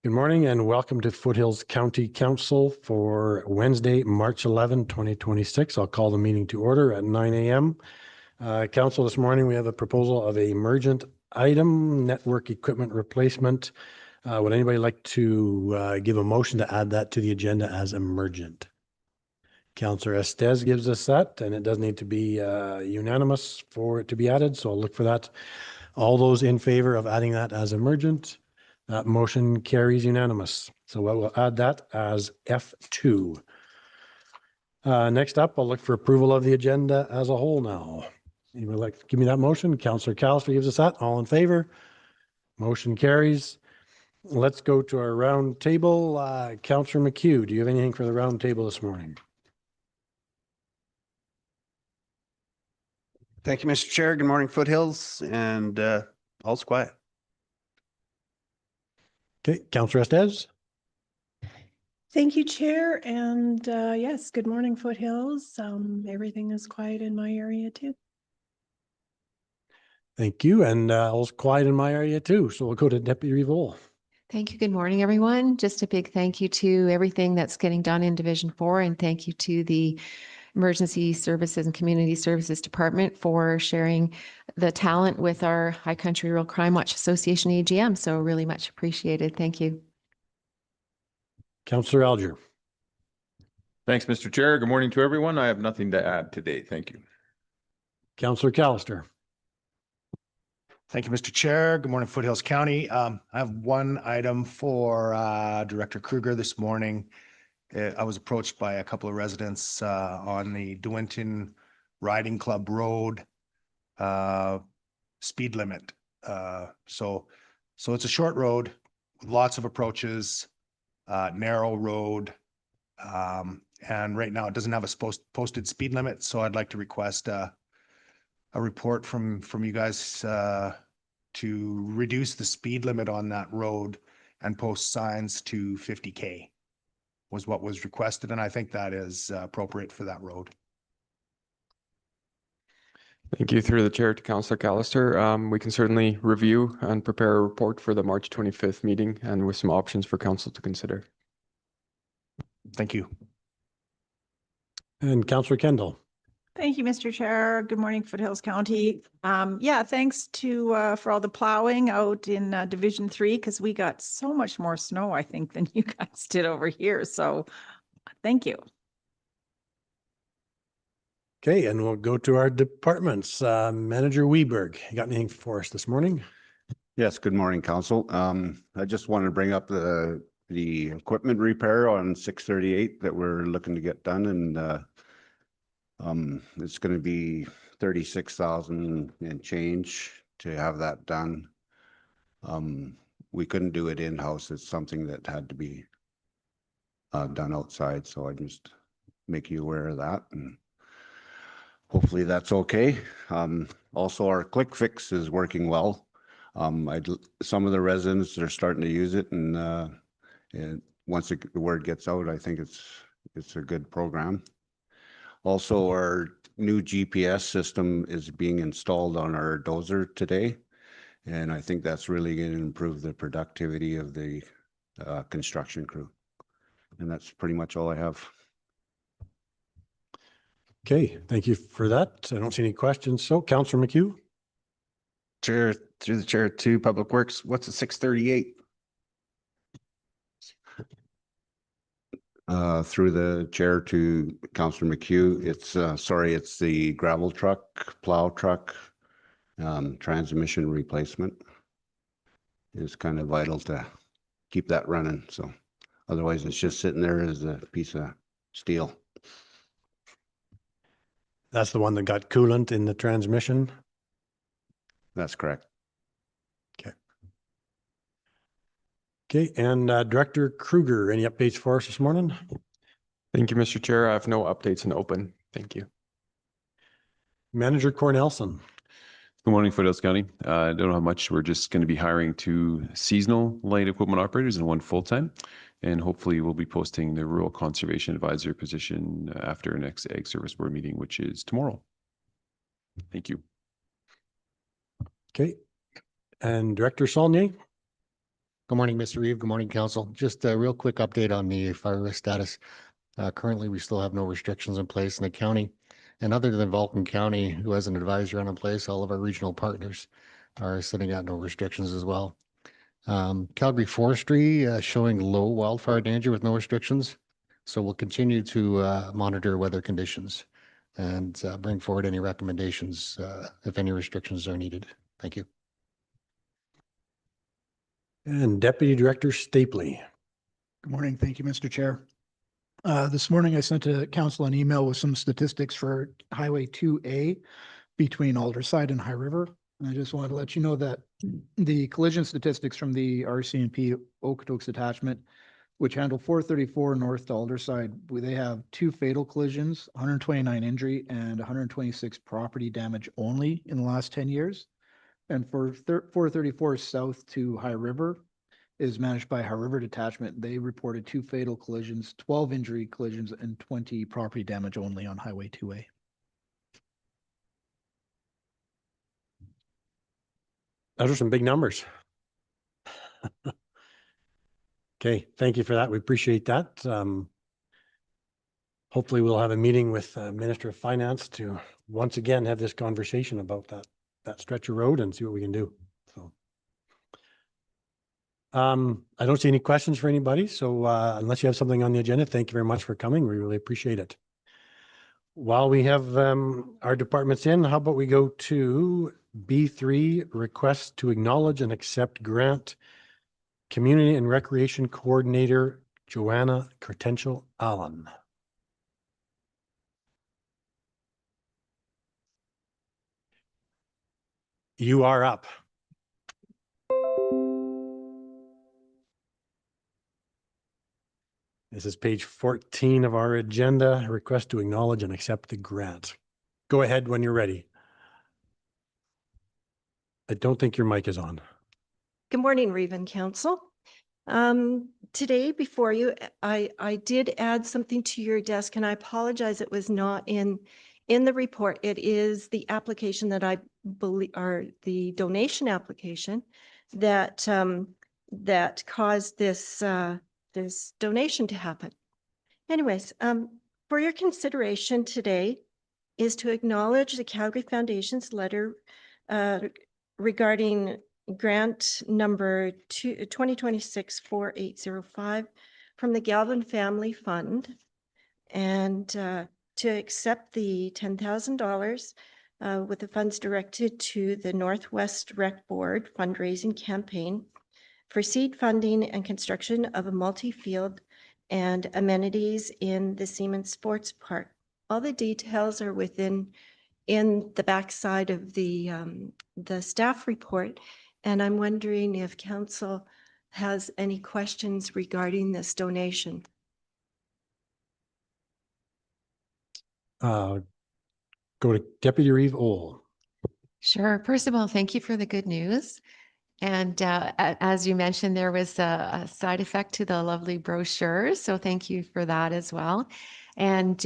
Good morning and welcome to Foothills County Council for Wednesday, March 11, 2026. I'll call the meeting to order at 9 a.m. Council, this morning we have a proposal of a emergent item, network equipment replacement. Would anybody like to give a motion to add that to the agenda as emergent? Councillor Estes gives us that, and it does need to be unanimous for it to be added, so I'll look for that. All those in favor of adding that as emergent? That motion carries unanimous. So we'll add that as F2. Next up, I'll look for approval of the agenda as a whole now. Anybody like to give me that motion? Councillor Callister gives us that. All in favor? Motion carries. Let's go to our round table. Councillor McHugh, do you have anything for the round table this morning? Thank you, Mr. Chair. Good morning, Foothills, and all's quiet. Okay, Councillor Estes. Thank you, Chair. And yes, good morning, Foothills. Everything is quiet in my area too. Thank you. And all's quiet in my area too. So we'll go to Deputy Revol. Thank you. Good morning, everyone. Just a big thank you to everything that's getting done in Division 4, and thank you to the Emergency Services and Community Services Department for sharing the talent with our High Country Rural Crime Watch Association AGM. So really much appreciated. Thank you. Councillor Alger. Thanks, Mr. Chair. Good morning to everyone. I have nothing to add today. Thank you. Councillor Callister. Thank you, Mr. Chair. Good morning, Foothills County. I have one item for Director Kruger this morning. I was approached by a couple of residents on the De Winton Riding Club Road speed limit. So it's a short road with lots of approaches, narrow road, and right now it doesn't have a posted speed limit. So I'd like to request a report from you guys to reduce the speed limit on that road and post signs to 50K was what was requested. And I think that is appropriate for that road. Thank you. Through the chair to Councillor Callister. We can certainly review and prepare a report for the March 25th meeting and with some options for council to consider. Thank you. And Councillor Kendall. Thank you, Mr. Chair. Good morning, Foothills County. Yeah, thanks to for all the plowing out in Division 3, because we got so much more snow, I think, than you guys did over here. So thank you. Okay, and we'll go to our departments. Manager Weberg, you got anything for us this morning? Yes, good morning, Council. I just wanted to bring up the equipment repair on 638 that we're looking to get done, and it's going to be 36,000 and change to have that done. We couldn't do it in-house. It's something that had to be done outside. So I just make you aware of that, and hopefully that's okay. Also, our Click Fix is working well. Some of the residents are starting to use it, and once the word gets out, I think it's a good program. Also, our new GPS system is being installed on our dozer today, and I think that's really going to improve the productivity of the construction crew. And that's pretty much all I have. Okay, thank you for that. I don't see any questions. So, Councillor McHugh. Chair, through the chair to Public Works, what's a 638? Through the chair to Councillor McHugh, it's the gravel truck, plow truck, transmission replacement is kind of vital to keep that running. So otherwise it's just sitting there as a piece of steel. That's the one that got coolant in the transmission? That's correct. Okay. Okay, and Director Kruger, any updates for us this morning? Thank you, Mr. Chair. I have no updates in open. Thank you. Manager Cornelson. Good morning, Foothills County. I don't know how much. We're just going to be hiring 2 seasonal light equipment operators and 1 full-time. And hopefully we'll be posting the Rural Conservation Advisor position after our next Ag Service Board meeting, which is tomorrow. Thank you. Okay. And Director Saulnier. Good morning, Mr. Reeve. Good morning, council. Just a real quick update on the fire risk status. Currently, we still have no restrictions in place in the county. And other than Vulcan County, who has an advisory on in place, all of our regional partners are sitting at no restrictions as well. Calgary Forestry showing low wildfire danger with no restrictions. So we'll continue to monitor weather conditions and bring forward any recommendations if any restrictions are needed. Thank you. And Deputy Director Stapley. Good morning. Thank you, Mr. Chair. This morning I sent to council an email with some statistics for Highway 2A between Alderside and High River. And I just wanted to let you know that the collision statistics from the RCMP Okotoks attachment, which handle 434 north to Alderside, they have 2 fatal collisions, 129 injury and 126 property damage only in the last 10 years. And for 434 south to High River, is managed by High River Detachment. They reported 2 fatal collisions, 12 injury collisions, and 20 property damage only on Highway 2A. Those are some big numbers. Okay, thank you for that. We appreciate that. Hopefully we'll have a meeting with Minister of Finance to once again have this conversation about that stretch of road and see what we can do. So. I don't see any questions for anybody. So unless you have something on the agenda, thank you very much for coming. We really appreciate it. While we have our departments in, how about we go to B3, request to acknowledge and accept grant, Community and Recreation Coordinator, Joanna Cortenchel Allen. You are up. This is page 14 of our agenda, request to acknowledge and accept the grant. Go ahead when you're ready. I don't think your mic is on. Good morning, Reeve Council. Today before you, I did add something to your desk and I apologize it was not in the report. It is the application that I believe, or the donation application that that caused this this donation to happen. Anyways, for your consideration today is to acknowledge the Calgary Foundation's letter regarding grant number 2026-4805 from the Galvin Family Fund, and to accept the $10,000 with the funds directed to the Northwest Rec Board fundraising campaign for seed funding and construction of a multi-field and amenities in the Siemens Sports Park. All the details are in the backside of the staff report. And I'm wondering if council has any questions regarding this donation. Go to Deputy Reeve Ohl. Sure. First of all, thank you for the good news. And as you mentioned, there was a side effect to the lovely brochure. So thank you for that as well. And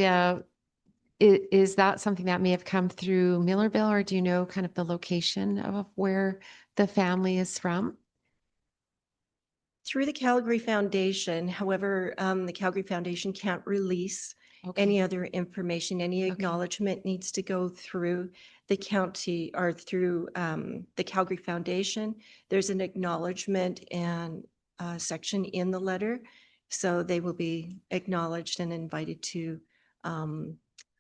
is that something that may have come through Millerville, or do you know kind of the location of where the family is from? Through the Calgary Foundation. However, the Calgary Foundation can't release any other information. Any acknowledgement needs to go through the county or through the Calgary Foundation. There's an acknowledgement and section in the letter. So they will be acknowledged and invited to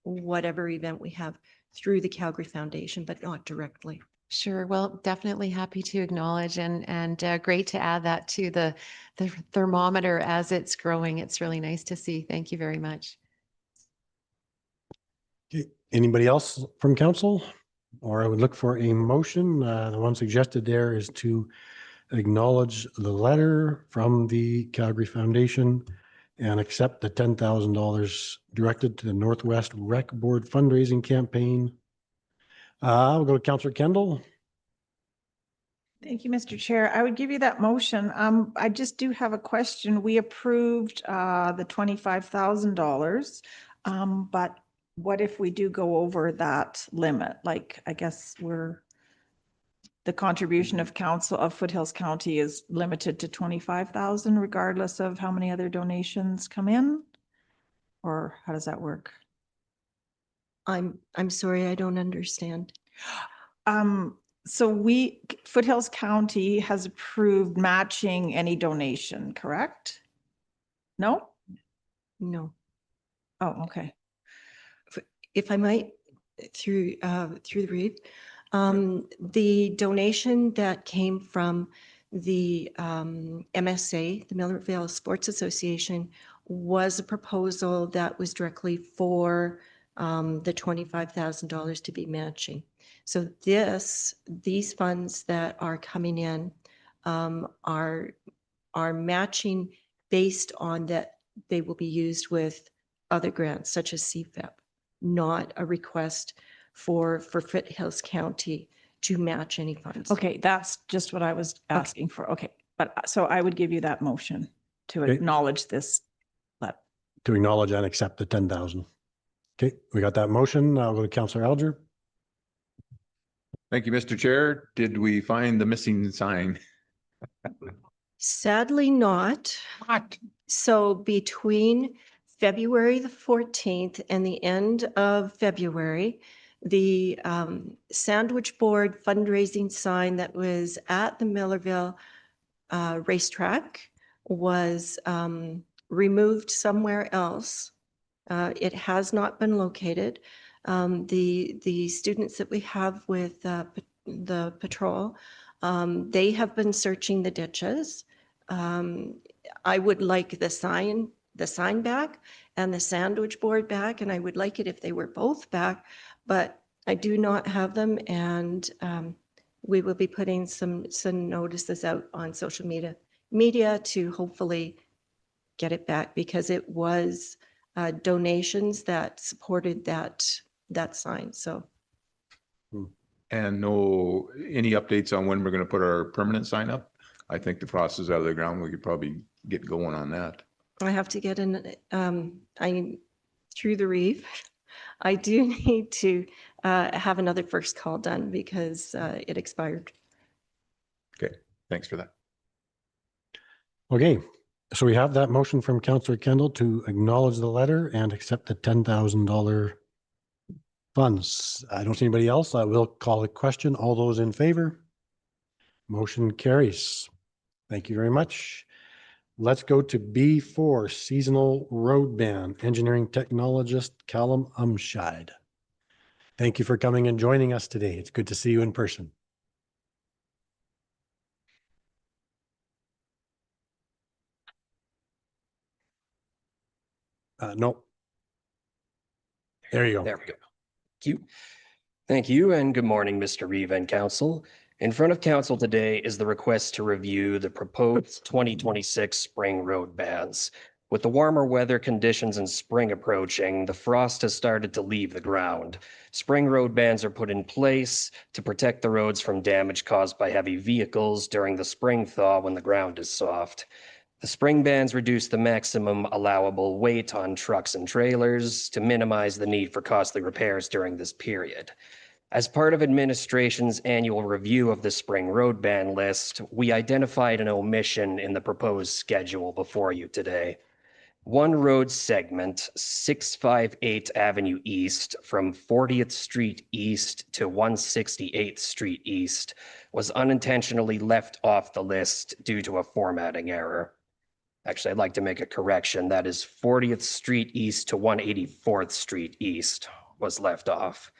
whatever event we have through the Calgary Foundation, but not directly. Sure. Well, definitely happy to acknowledge and great to add that to the thermometer as it's growing. It's really nice to see. Thank you very much. Okay. Anybody else from council? Or I would look for a motion. The one suggested there is to acknowledge the letter from the Calgary Foundation and accept the $10,000 directed to the Northwest Rec Board fundraising campaign. We'll go to Councillor Kendall. Thank you, Mr. Chair. I would give you that motion. I just do have a question. We approved the $25,000, but what if we do go over that limit? Like, I guess the contribution of council of Foothills County is limited to 25,000 regardless of how many other donations come in? Or how does that work? I'm sorry, I don't understand. So Foothills County has approved matching any donation, correct? No? No. Oh, okay. If I might, through the read, the donation that came from the MSA, the Millerville Sports Association, was a proposal that was directly for the $25,000 to be matching. So these funds that are coming in are matching based on that they will be used with other grants such as CFAP, not a request for Foothills County to match any funds. Okay, that's just what I was asking for. Okay, but so I would give you that motion to Okay. acknowledge this. To acknowledge and accept the 10,000. Okay, we got that motion. I'll go to Councillor Alger. Thank you, Mr. Chair. Did we find the missing sign? Sadly not. What? So between February the 14th and the end of February, the sandwich board fundraising sign that was at the Millerville racetrack was removed somewhere else. It has not been located. The students that we have with the patrol, they have been searching the ditches. I would like the sign back and the sandwich board back, and I would like it if they were both back, but I do not have them, and we will be putting some notices out on social media to hopefully get it back, because it was donations that supported that sign. So And any updates on when we're going to put our permanent sign up? I think the frost is out of the ground. We could probably get going on that. I have to get in, through the reef. I do need to have another first call done because it expired. Okay, thanks for that. Okay, so we have that motion from Councillor Kendall to acknowledge the letter and accept the $10,000 funds. I don't see anybody else. I will call a question. All those in favor? Motion carries. Thank you very much. Let's go to B4, Seasonal Road Ban, Engineering Technologist Callum Umscheid. Thank you for coming and joining us today. It's good to see you in person. No. There you go. There we go. Thank you. Thank you, and good morning, Mr. Reeve and Council. In front of Council today is the request to review the proposed 2026 spring road bans. With the warmer weather conditions and spring approaching, the frost has started to leave the ground. Spring road bans are put in place to protect the roads from damage caused by heavy vehicles during the spring thaw when the ground is soft. The spring bans reduce the maximum allowable weight on trucks and trailers to minimize the need for costly repairs during this period. As part of administration's annual review of the spring road ban list, we identified an omission in the proposed schedule before you today. One road segment, 658 Avenue East from 40th Street East to 168th Street East, was unintentionally left off the list due to a formatting error. Actually, I'd like to make a correction. That is 40th Street East to 184th Street East was left off.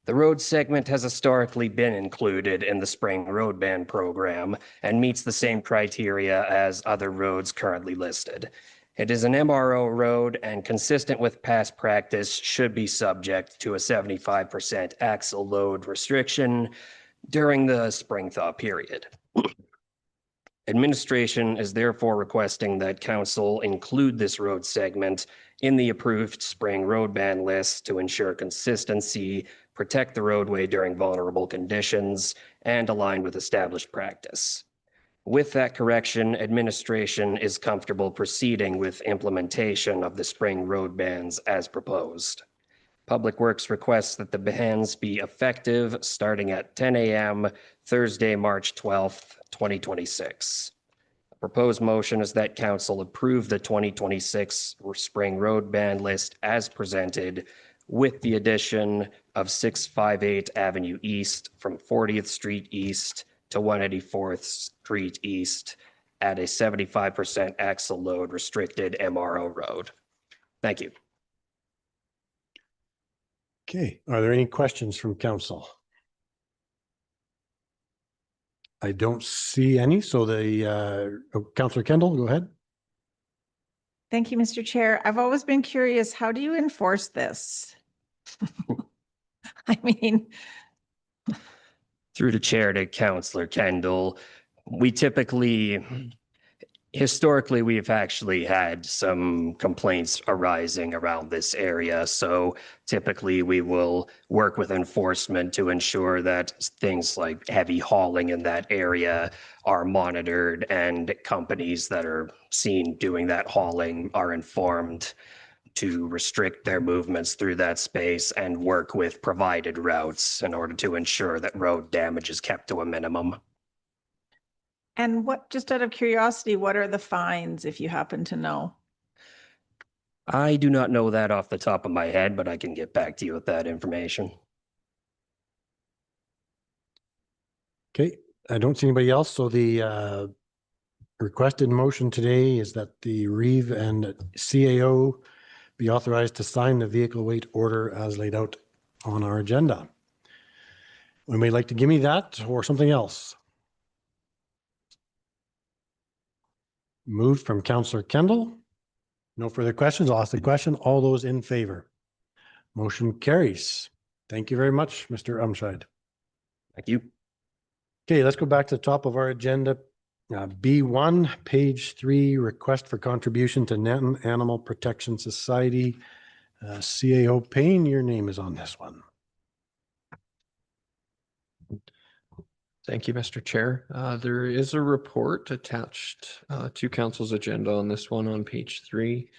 The road segment has historically been included in the spring road ban program and meets the same criteria as other roads currently listed. It is an MRO road and, consistent with past practice, should be subject to a 75% axle load restriction during the spring thaw period. Administration is therefore requesting that Council include this road segment in the approved spring road ban list to ensure consistency, protect the roadway during vulnerable conditions, and align with established practice. With that correction, administration is comfortable proceeding with implementation of the spring road bans as proposed. Public Works requests that the bans be effective starting at 10 a.m. Thursday, March 12th, 2026. The proposed motion is that council approve the 2026 spring road ban list as presented with the addition of 658 Avenue East from 40th Street East to 184th Street East at a 75% axle load restricted MRO road. Thank you. Okay, are there any questions from council? I don't see any, so Councillor Kendall, go ahead. Thank you, Mr. Chair. I've always been curious, how do you enforce this? I mean, Through the chair to Councillor Kendall, we historically, we've actually had some complaints arising around this area. So typically we will work with enforcement to ensure that things like heavy hauling in that area are monitored and companies that are seen doing that hauling are informed to restrict their movements through that space and work with provided routes in order to ensure that road damage is kept to a minimum. and what, just out of curiosity, what are the fines if you happen to know? I do not know that off the top of my head, but I can get back to you with that information. Okay, I don't see anybody else, so the requested motion today is that the Reeve and CAO be authorized to sign the vehicle weight order as laid out on our agenda. We may like to give me that or something else. Moved from Councillor Kendall. No further questions. I'll ask the question. All those in favor? Motion carries. Thank you very much, Mr. Umscheid. Thank you. Okay, let's go back to the top of our agenda. B1, page 3, request for contribution to Nanton Animal Protection Society. CAO Payne, your name is on this one. Thank you, Mr. Chair. There is a report attached to council's agenda on this one on page 3.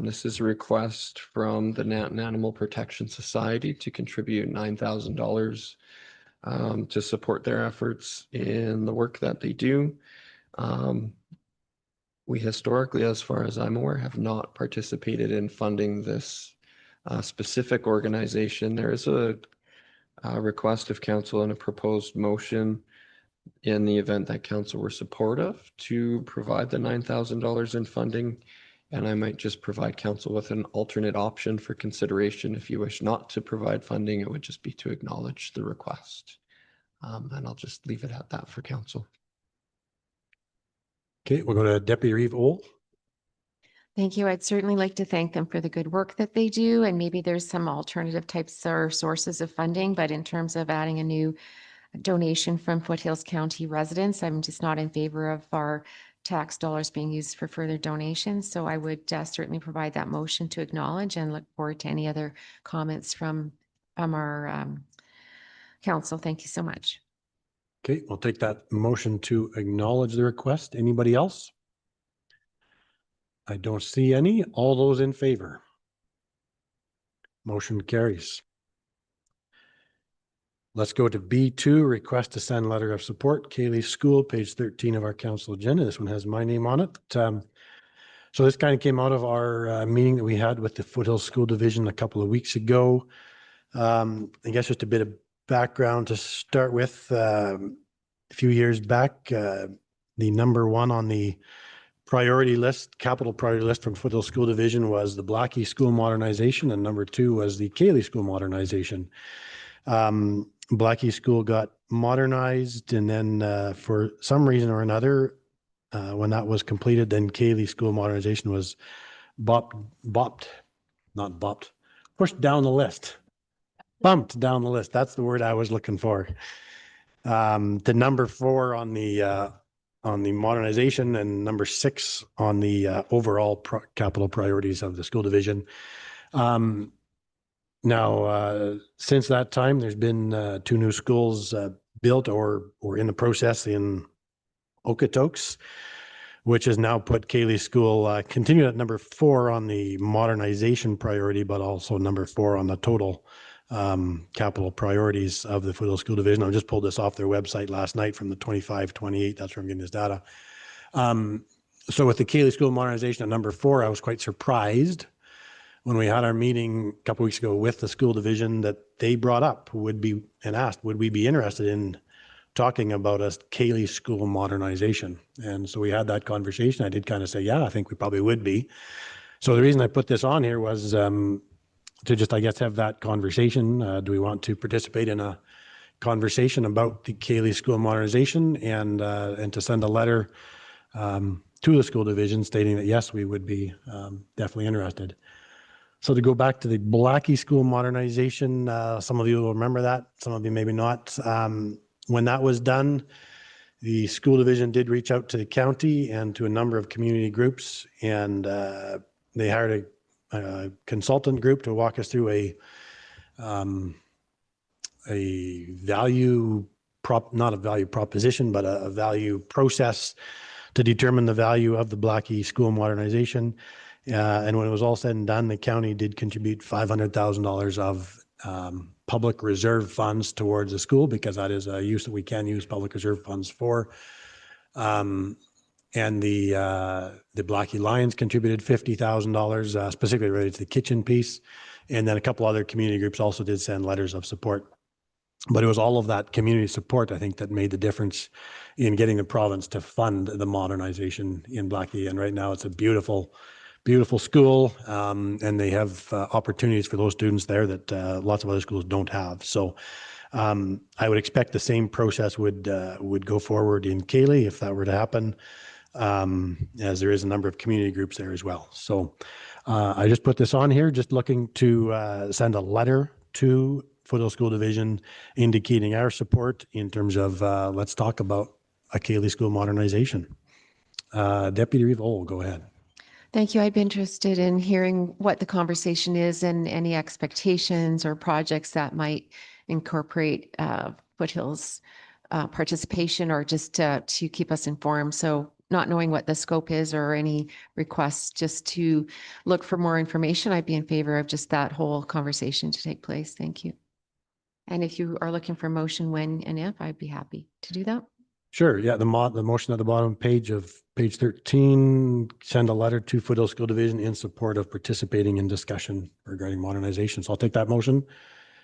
This is a request from the Nanton Animal Protection Society to contribute $9,000 to support their efforts in the work that they do. We historically, as far as I'm aware, have not participated in funding this specific organization. There is a request of council and a proposed motion in the event that council were supportive to provide the $9,000 in funding. And I might just provide council with an alternate option for consideration. If you wish not to provide funding, it would just be to acknowledge the request. And I'll just leave it at that for council. Okay, we'll go to Deputy Reeve Ohl. Thank you. I'd certainly like to thank them for the good work that they do. And maybe there's some alternative types or sources of funding, but in terms of adding a new donation from Foothills County residents, I'm just not in favor of our tax dollars being used for further donations. So I would certainly provide that motion to acknowledge and look forward to any other comments from our council. Thank you so much. Okay, we'll take that motion to acknowledge the request. Anybody else? I don't see any. All those in favor? Motion carries. Let's go to B2, request to send letter of support, Cayley School, page 13 of our council agenda. This one has my name on it. So this kind of came out of our meeting that we had with the Foothills School Division a couple of weeks ago. I guess just a bit of background to start with. A few years back, the number one on the priority list, capital priority list from Foothills School Division was the Blackie School modernization, and number 2 was the Cayley School modernization. Blackie School got modernized, and then for some reason or another, when that was completed, then Cayley School modernization was pushed down the list. Bumped down the list. That's the word I was looking for. To number 4 on the modernization and number 6 on the overall capital priorities of the school division. Now, since that time, there's been 2 new schools built or in the process in Okotoks, which has now put Cayley School, continued at number 4 on the modernization priority, but also number 4 on the total capital priorities of the Foothills School Division. I just pulled this off their website last night from the 25-28. That's where I'm getting this data. So with the Cayley School modernization at number 4, I was quite surprised when we had our meeting a couple weeks ago with the school division that they brought up and asked, would we be interested in talking about a Cayley School modernization? And so we had that conversation. I did kind of say, yeah, I think we probably would be. So the reason I put this on here was to just, I guess, have that conversation. Do we want to participate in a conversation about the Cayley School modernization and to send a letter to the school division stating that, yes, we would be definitely interested. So to go back to the Blackie School modernization, some of you will remember that, some of you maybe not. When that was done, the school division did reach out to the county and to a number of community groups, and they hired a consultant group to walk us through a value not a value proposition, but a value process to determine the value of the Blackie School modernization. And when it was all said and done, the county did contribute $500,000 of public reserve funds towards the school, because that is a use that we can use public reserve funds for. And the Blackie Lions contributed $50,000 specifically related to the kitchen piece. And then a couple other community groups also did send letters of support. But it was all of that community support, I think, that made the difference in getting the province to fund the modernization in Blackie. And right now it's a beautiful, beautiful school, and they have opportunities for those students there that lots of other schools don't have. So I would expect the same process would go forward in Cayley if that were to happen, as there is a number of community groups there as well. So I just put this on here, just looking to send a letter to Foothills School Division indicating our support in terms of let's talk about a Cayley School modernization. Deputy Reeve Ohl, go ahead. Thank you. I'd be interested in hearing what the conversation is and any expectations or projects that might incorporate Foothills participation, or just to keep us informed. So not knowing what the scope is or any requests, just to look for more information, I'd be in favor of just that whole conversation to take place. Thank you. And if you are looking for motion when and if, I'd be happy to do that. Sure. Yeah. The motion at the bottom page of page 13, send a letter to Foothills School Division in support of participating in discussion regarding modernization. So I'll take that motion.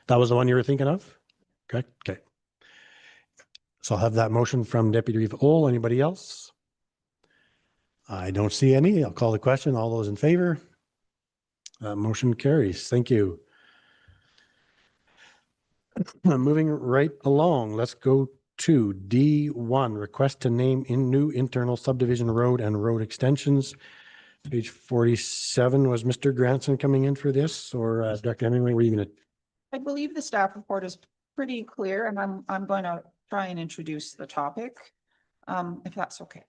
That was the one you were thinking of? Correct. Okay. So I'll have that motion from Deputy Reeve Ohl. Anybody else? I don't see any. I'll call the question. All those in favor? Motion carries. Thank you. Moving right along, let's go to D1, request to name in new internal subdivision road and road extensions. Page 47, was Mr. Granson coming in for this, or Dr. Hemingway, were you going to? I believe the staff report is pretty clear, and I'm going to try and introduce the topic, if that's okay.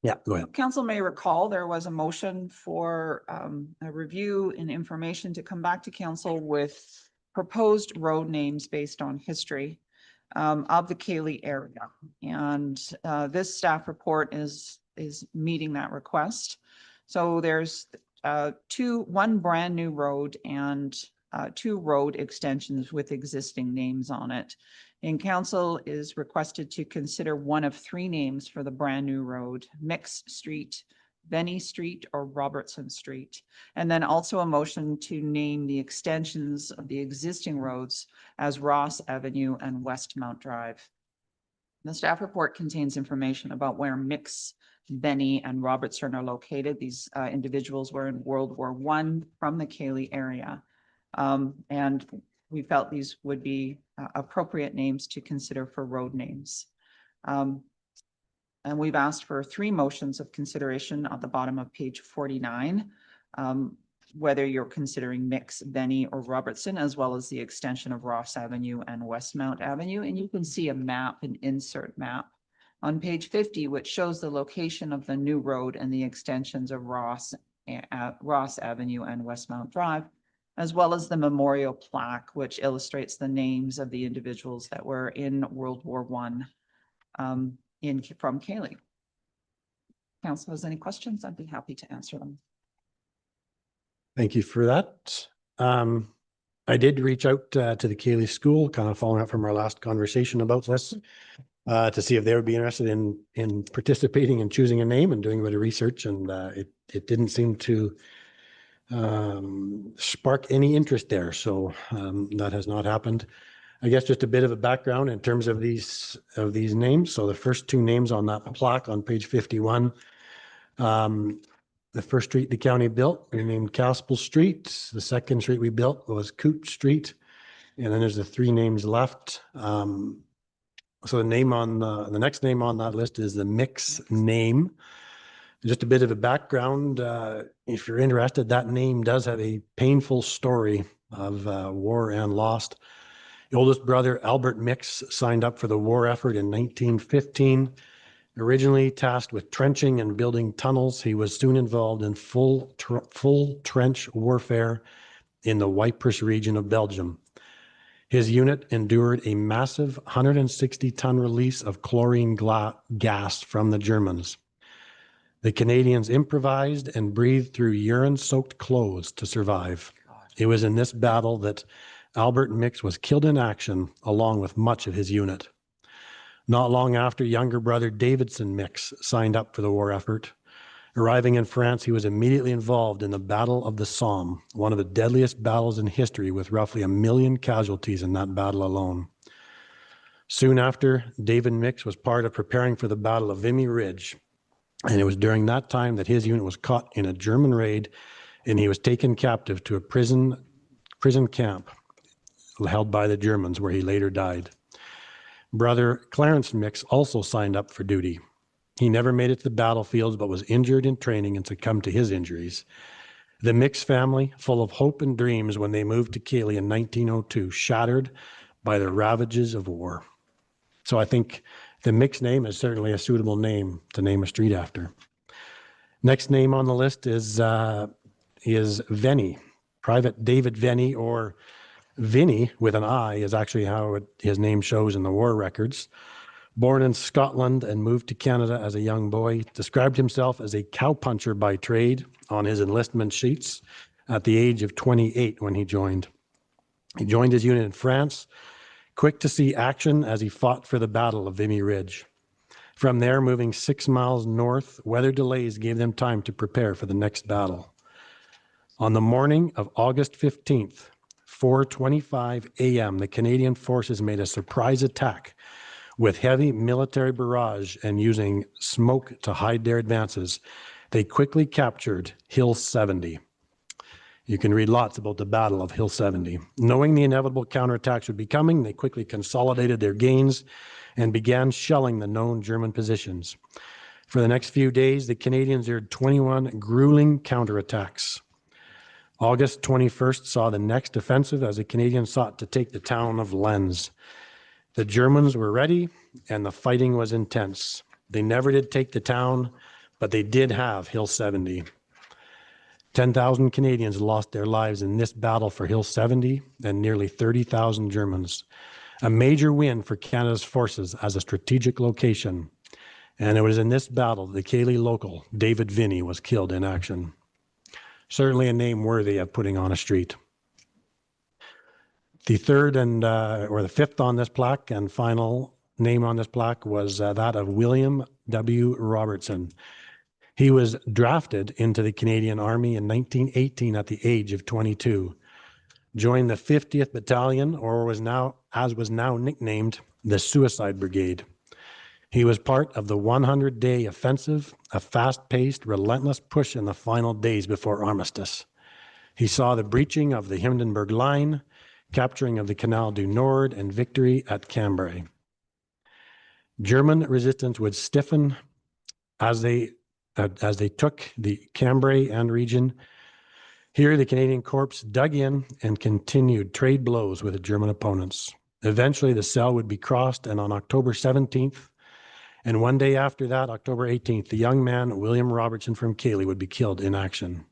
Yeah, go ahead. Council may recall there was a motion for a review and information to come back to council with proposed road names based on history of the Cayley area. And this staff report is meeting that request. So there's one brand new road and 2 road extensions with existing names on it. And council is requested to consider one of 3 names for the brand new road: Mix Street, Benny Street, or Robertson Street. And then also a motion to name the extensions of the existing roads as Ross Avenue and Westmount Drive. The staff report contains information about where Mix, Benny, and Robertson are located. These individuals were in World War I from the Cayley area. And we felt these would be appropriate names to consider for road names. And we've asked for 3 motions of consideration at the bottom of page 49, whether you're considering Mix, Benny, or Robertson, as well as the extension of Ross Avenue and Westmount Avenue. And you can see a map, an insert map on page 50, which shows the location of the new road and the extensions of Ross Avenue and Westmount Drive, as well as the memorial plaque, which illustrates the names of the individuals that were in World War I from Cayley. council has any questions, I'd be happy to answer them. Thank you for that. I did reach out to the Cayley School, kind of following up from our last conversation about this, to see if they would be interested in participating and choosing a name and doing a bit of research, and it didn't seem to spark any interest there. So that has not happened. I guess just a bit of a background in terms of these names. So the first two names on that plaque on page 51, the first street the county built, we named Caspel Street. The second street we built was Coote Street. And then there's the three names left. So the name on the next name on that list is the Mix name. Just a bit of a background. If you're interested, that name does have a painful story of war and lost. The oldest brother, Albert Mix, signed up for the war effort in 1915. Originally tasked with trenching and building tunnels, he was soon involved in full trench warfare in the Ypres region of Belgium. His unit endured a massive 160-ton release of chlorine gas from the Germans. The Canadians improvised and breathed through urine-soaked clothes to survive. It was in this battle that Albert Mix was killed in action, along with much of his unit. Not long after, younger brother Davidson Mix signed up for the war effort. Arriving in France, he was immediately involved in the Battle of the Somme, one of the deadliest battles in history, with roughly 1 million casualties in that battle alone. Soon after, David Mix was part of preparing for the Battle of Vimy Ridge, and it was during that time that his unit was caught in a German raid, and he was taken captive to a prison camp held by the Germans, where he later died. Brother Clarence Mix also signed up for duty. He never made it to the battlefields, but was injured in training and succumbed to his injuries. The Mix family, full of hope and dreams when they moved to Cayley in 1902, shattered by the ravages of war. So I think the Mix name is certainly a suitable name to name a street after. Next name on the list is Venny. Private David Venny, or Vinny with an I, is actually how his name shows in the war records. Born in Scotland and moved to Canada as a young boy, described himself as a cowpuncher by trade on his enlistment sheets at the age of 28 when he joined. He joined his unit in France, quick to see action as he fought for the Battle of Vimy Ridge. From there, moving 6 miles north, weather delays gave them time to prepare for the next battle. On the morning of August 15th, 4:25 a.m., the Canadian forces made a surprise attack with heavy military barrage and using smoke to hide their advances. They quickly captured Hill 70. You can read lots about the Battle of Hill 70. Knowing the inevitable counterattacks would be coming, they quickly consolidated their gains and began shelling the known German positions. For the next few days, the Canadians aired 21 grueling counterattacks. August 21st saw the next offensive as the Canadians sought to take the town of Lens. The Germans were ready and the fighting was intense. They never did take the town, but they did have Hill 70. 10,000 Canadians lost their lives in this battle for Hill 70 and nearly 30,000 Germans. A major win for Canada's forces as a strategic location. And it was in this battle the Cayley local, David Vinny, was killed in action. Certainly a name worthy of putting on a street. The third or the fifth on this plaque and final name on this plaque was that of William W. Robertson. He was drafted into the Canadian Army in 1918 at the age of 22. Joined the 50th Battalion, or was now nicknamed the Suicide Brigade. He was part of the 100-day offensive, a fast-paced, relentless push in the final days before armistice. He saw the breaching of the Hindenburg Line, capturing of the Canal du Nord, and victory at Cambrai. German resistance would stiffen as they took the Cambrai and region. Here, the Canadian Corps dug in and continued trade blows with the German opponents. Eventually, the Selle would be crossed, and on October 17th, and one day after that, October 18th, the young man, William Robertson from Cayley, would be killed in action.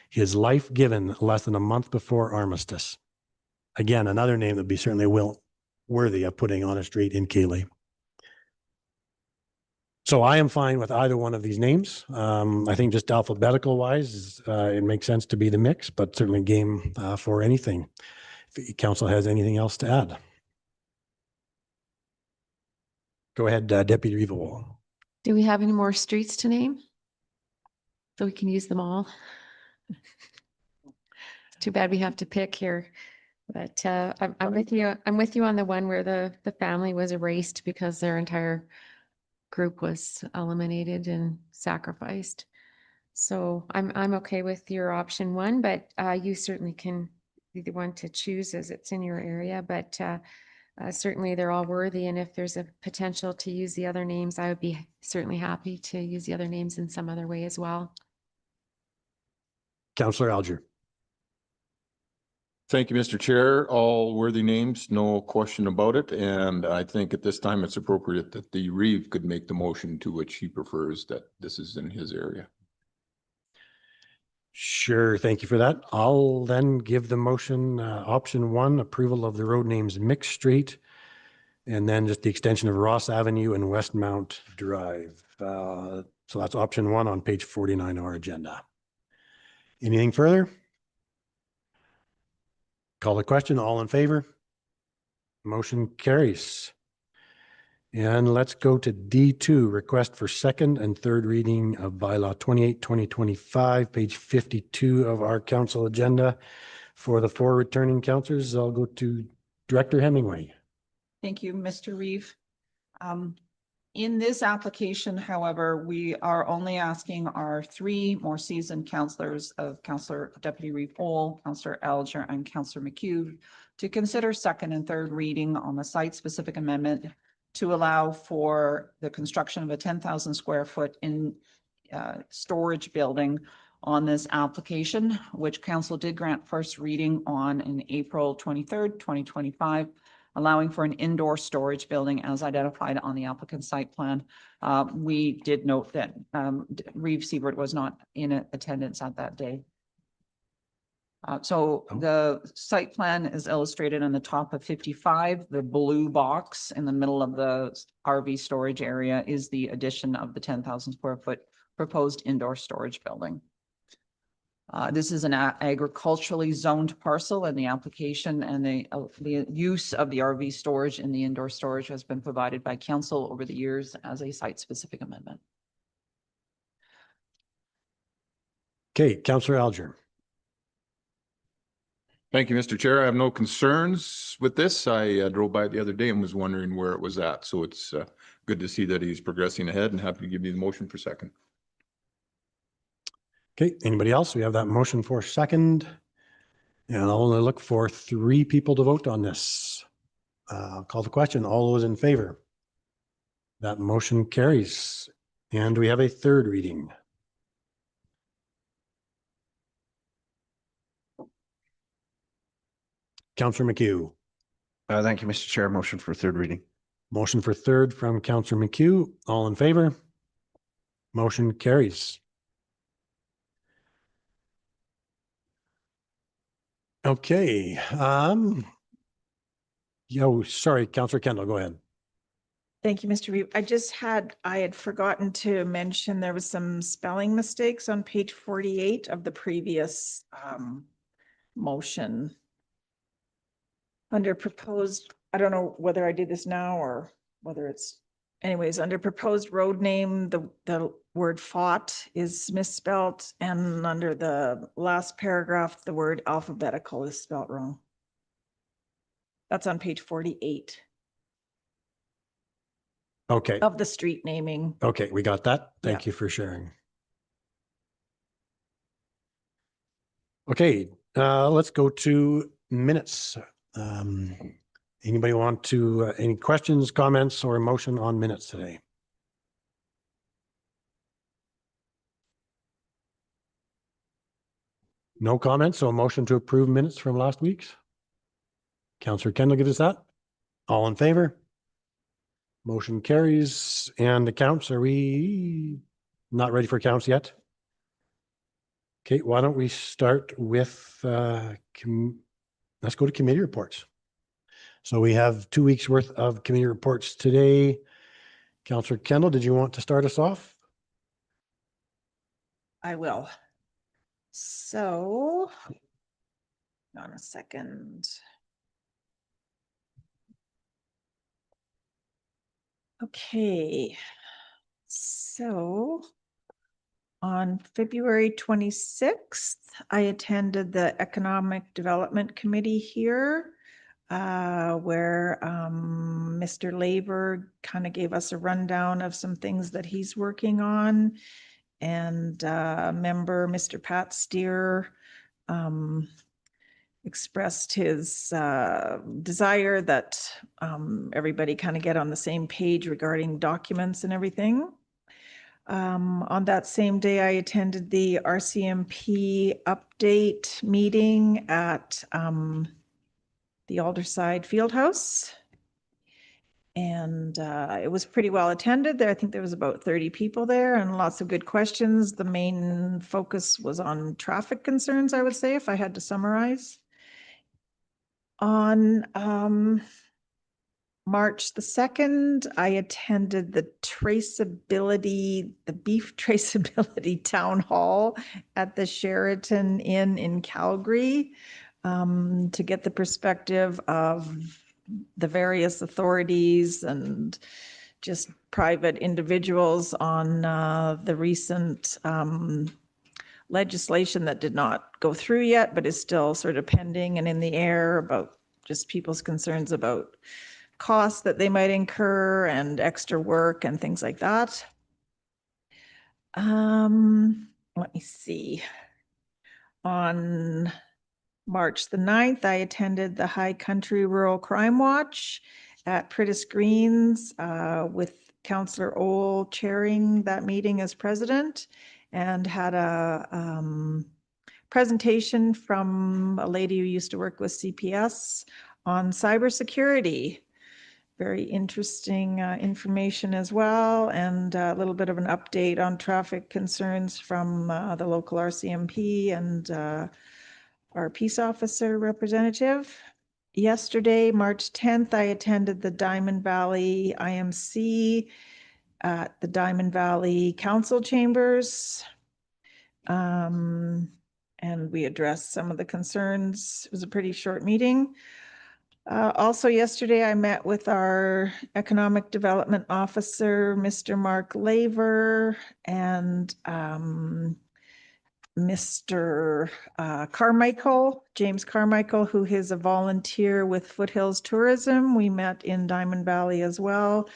His life given less than a month before armistice. Again, another name that would be certainly worthy of putting on a street in Cayley. So I am fine with either one of these names. I think just alphabetical wise, it makes sense to be the mix, but certainly game for anything. If the council has anything else to add. Go ahead, Deputy Revol. Do we have any more streets to name? So we can use them all. It's too bad we have to pick here. But I'm with you. I'm with you on the one where the family was erased because their entire group was eliminated and sacrificed. So I'm okay with your option one, but you certainly can be the one to choose as it's in your area. But certainly they're all worthy, and if there's a potential to use the other names, I would be certainly happy to use the other names in some other way as well. Councillor Alger. Thank you, Mr. Chair. All worthy names, no question about it. And I think at this time it's appropriate that the Reeve could make the motion to which he prefers that this is in his area. Sure, thank you for that. I'll then give the motion, option one, approval of the road names Mix Street, and then just the extension of Ross Avenue and Westmount Drive. So that's option one on page 49 of our agenda. Anything further? Call the question. All in favor? Motion carries. And let's go to D2, request for second and third reading of bylaw 28, 2025, page 52 of our council agenda. For the four returning councillors, I'll go to Director Hemingway. Thank you, Mr. Reeve. In this application, however, we are only asking our three more seasoned councillors of Councillor Deputy Reeve Ole, Councillor Alger, and Councillor McHugh to consider second and third reading on the site-specific amendment to allow for the construction of a 10,000 square foot storage building on this application, which council did grant first reading on in April 23rd, 2025. Allowing for an indoor storage building as identified on the applicant's site plan. We did note that Reeve Siebert was not in attendance at that day. The site plan is illustrated on the top of 55. The blue box in the middle of the RV storage area is the addition of the 10,000 square foot proposed indoor storage building. This is an agriculturally zoned parcel, and the application and the use of the RV storage in the indoor storage has been provided by council over the years as a site-specific amendment. Okay, Councillor Alger. Thank you, Mr. Chair. I have no concerns with this. I drove by it the other day and was wondering where it was at. So it's good to see that he's progressing ahead, and happy to give you the motion for second. Okay, anybody else? We have that motion for second. And I'll only look for three people to vote on this. I'll call the question. All those in favor? That motion carries. And we have a third reading. Councillor McHugh. Thank you, Mr. Chair. Motion for third reading. Motion for third from Councillor McHugh. All in favor? Motion carries. Okay. Sorry, Councillor Kendall, go ahead. Thank you, Mr. Reeve. I had forgotten to mention there was some spelling mistakes on page 48 of the previous motion. Under proposed, I don't know whether I did this now or whether it's, anyways, under proposed road name, the word fought is misspelt, and under the last paragraph, the word alphabetical is spelt wrong. That's on page 48. Okay. Of the street naming. Okay, we got that. Thank Yeah. you for sharing. Okay, let's go to minutes. Anybody want to, any questions, comments, or motion on minutes today? No comments, so a motion to approve minutes from last week's? Councillor Kendall gives us that. All in favor? Motion carries. And accounts, are we not ready for accounts yet? Okay, why don't we start with, let's go to committee reports. So we have 2 weeks worth of committee reports today. Councillor Kendall, did you want to start us off? I will. So, on a second. Okay, so on February 26th, I attended the Economic Development Committee here, where Mr. Labor kind of gave us a rundown of some things that he's working on. And member Mr. Pat Steer expressed his desire that everybody kind of get on the same page regarding documents and everything. On that same day, I attended the RCMP update meeting at the Alderside Fieldhouse. And it was pretty well attended there. I think there was about 30 people there and lots of good questions. The main focus was on traffic concerns, I would say, if I had to summarize. On March the 2nd, I attended the beef traceability town hall at the Sheraton Inn in Calgary to get the perspective of the various authorities and just private individuals on the recent legislation that did not go through yet, but is still sort of pending and in the air about just people's concerns about costs that they might incur and extra work and things like that. Let me see. On March the 9th, I attended the High Country Rural Crime Watch at Pritis Greens with Councillor Ohl chairing that meeting as president, and had a presentation from a lady who used to work with CPS on cybersecurity. Very interesting information as well, and a little bit of an update on traffic concerns from the local RCMP and our peace officer representative. Yesterday, March 10th, I attended the Diamond Valley IMC at the Diamond Valley Council Chambers. And we addressed some of the concerns. It was a pretty short meeting. Also yesterday, I met with our Economic Development Officer, Mr. Mark Laver, and Mr. Carmichael, James Carmichael, who is a volunteer with Foothills Tourism. We met in Diamond Valley as well,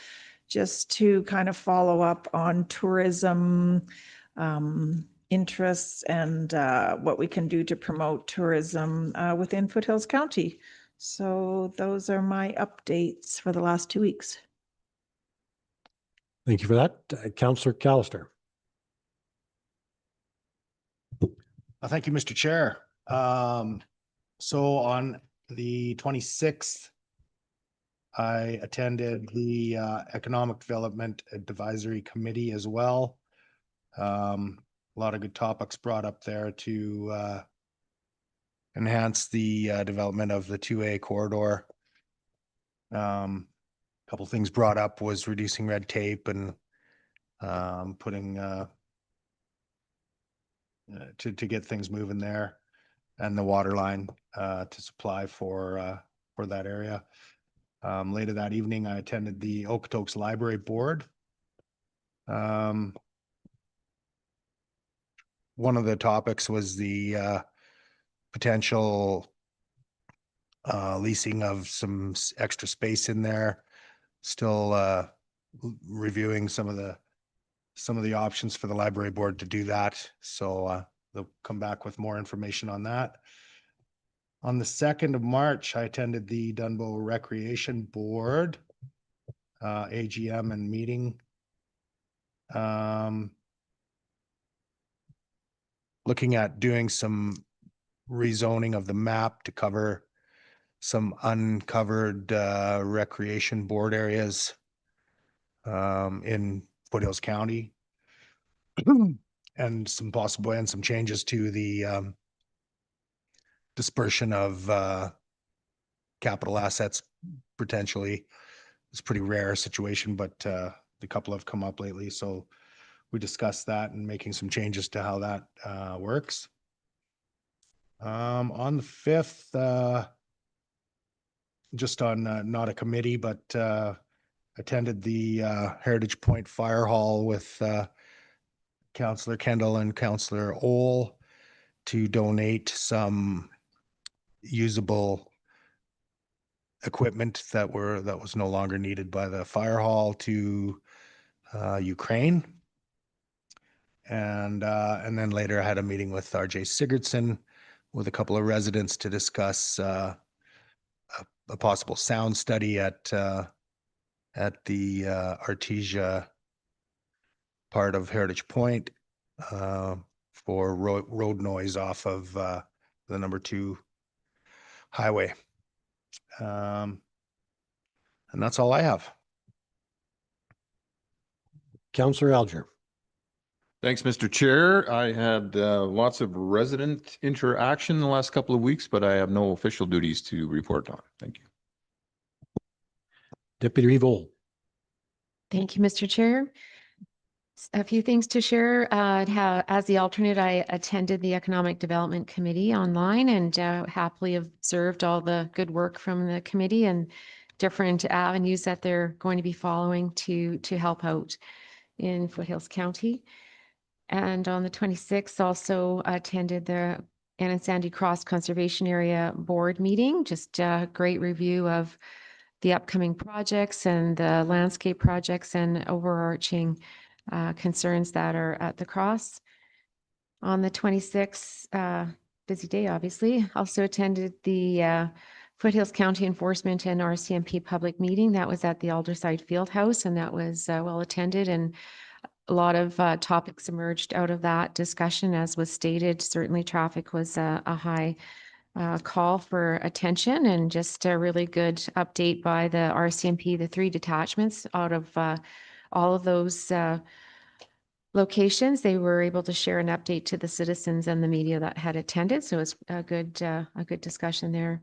just to kind of follow up on tourism interests and what we can do to promote tourism within Foothills County. So those are my updates for the last 2 weeks. Thank you for that. Councillor Callister. Thank you, Mr. Chair. So on the 26th, I attended the Economic Development Advisory Committee as well. A lot of good topics brought up there to enhance the development of the 2A corridor. Couple things brought up was reducing red tape and putting to get things moving there, and the water line to supply for that area. Later that evening, I attended the Okotoks Library Board. One of the topics was the potential leasing of some extra space in there. Still reviewing some of the options for the library board to do that. So they'll come back with more information on that. On the 2nd of March, I attended the Dunbow Recreation Board AGM and meeting. Looking at doing some rezoning of the map to cover some uncovered recreation board areas in Foothills County, and some changes to the dispersion of capital assets potentially. It's a pretty rare situation, but the couple have come up lately, so we discussed that and making some changes to how that works. On the 5th, just on not a committee, but attended the Heritage Point Fire Hall with Councillor Kendall and Councillor Ohl to donate some usable equipment that was no longer needed by the fire hall to Ukraine. And then later I had a meeting with RJ Sigurdsson with a couple of residents to discuss a possible sound study at the Artesia part of Heritage Point for road noise off of the number 2 highway. And that's all I have. Councillor Alger. Thanks, Mr. Chair. I had lots of resident interaction in the last couple of weeks, but I have no official duties to report on. Thank you. Deputy Reeve Ohl. Thank you, Mr. Chair. A few things to share. As the alternate, I attended the Economic Development Committee online and happily observed all the good work from the committee and different avenues that they're going to be following to help out in Foothills County. And on the 26th, also attended the Ann and Sandy Cross Conservation Area Board meeting. Just a great review of the upcoming projects and the landscape projects and overarching concerns that are at the cross. On the 26th, busy day, obviously, also attended the Foothills County Enforcement and RCMP public meeting. That was at the Alderside Fieldhouse, and that was well attended, and a lot of topics emerged out of that discussion. As was stated, certainly traffic was a high call for attention, and just a really good update by the RCMP, the 3 detachments out of all of those locations. They were able to share an update to the citizens and the media that had attended. So it's a good discussion there.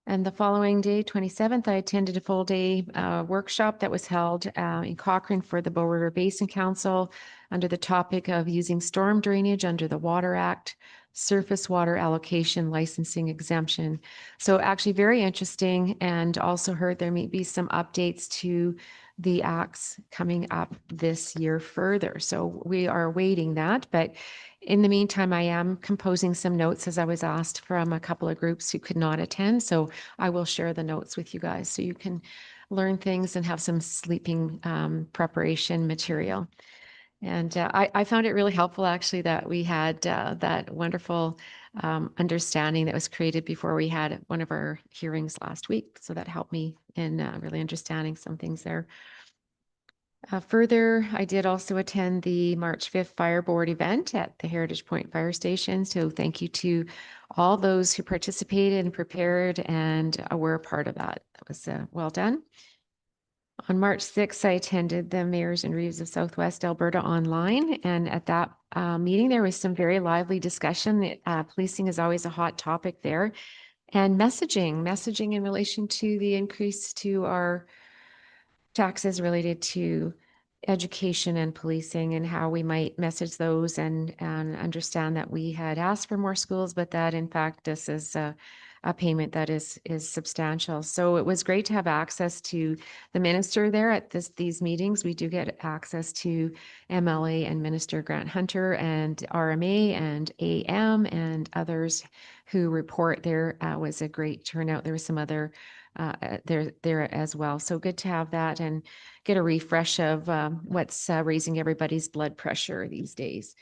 And the following day, 27th, I attended a full day workshop that was held in Cochrane for the Bow River Basin Council under the topic of using storm drainage under the Water Act, surface water allocation licensing exemption. So actually very interesting, and also heard there may be some updates to the acts coming up this year further. So we are awaiting that, but in the meantime, I am composing some notes as I was asked from a couple of groups who could not attend. So I will share the notes with you guys so you can learn things and have some sleeping preparation material. And I found it really helpful, actually, that we had that wonderful understanding that was created before we had one of our hearings last week. So that helped me in really understanding some things there. Further, I did also attend the March 5th Fire Board event at the Heritage Point Fire Station. So thank you to all those who participated and prepared and were a part of that. That was well done. On March 6th, I attended the Mayors and Reeves of Southwest Alberta online. And at that meeting, there was some very lively discussion. Policing is always a hot topic there. And messaging in relation to the increase to our taxes related to education and policing, and how we might message those and understand that we had asked for more schools, but that in fact this is a payment that is substantial. So it was great to have access to the minister there at these meetings. We do get access to MLA and Minister Grant Hunter and RMA and AM and others who report. There was a great turnout. There was some other there as well. So good to have that and get a refresh of what's raising everybody's blood pressure these days.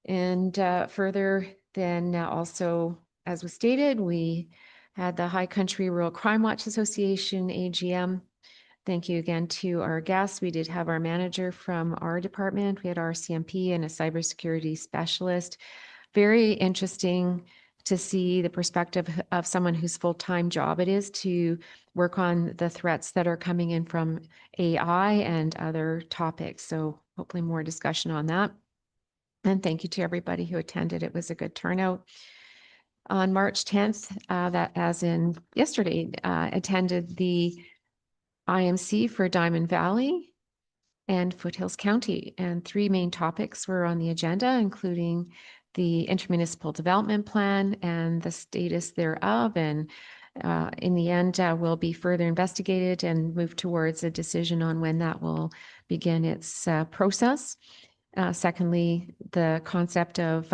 And further, then also, as was stated, we had the High Country Rural Crime Watch Association AGM. Thank you again to our guests. We did have our manager from our department. We had our CMP and a cybersecurity specialist. Very interesting to see the perspective of someone whose full-time job it is to work on the threats that are coming in from AI and other topics. So hopefully more discussion on that. And thank you to everybody who attended. It was a good turnout. On March 10th, that as in yesterday, attended the IMC for Diamond Valley. and Foothills County. And three main topics were on the agenda, including the intermunicipal development plan and the status thereof. And in the end, will be further investigated and move towards a decision on when that will begin its process. Secondly, the concept of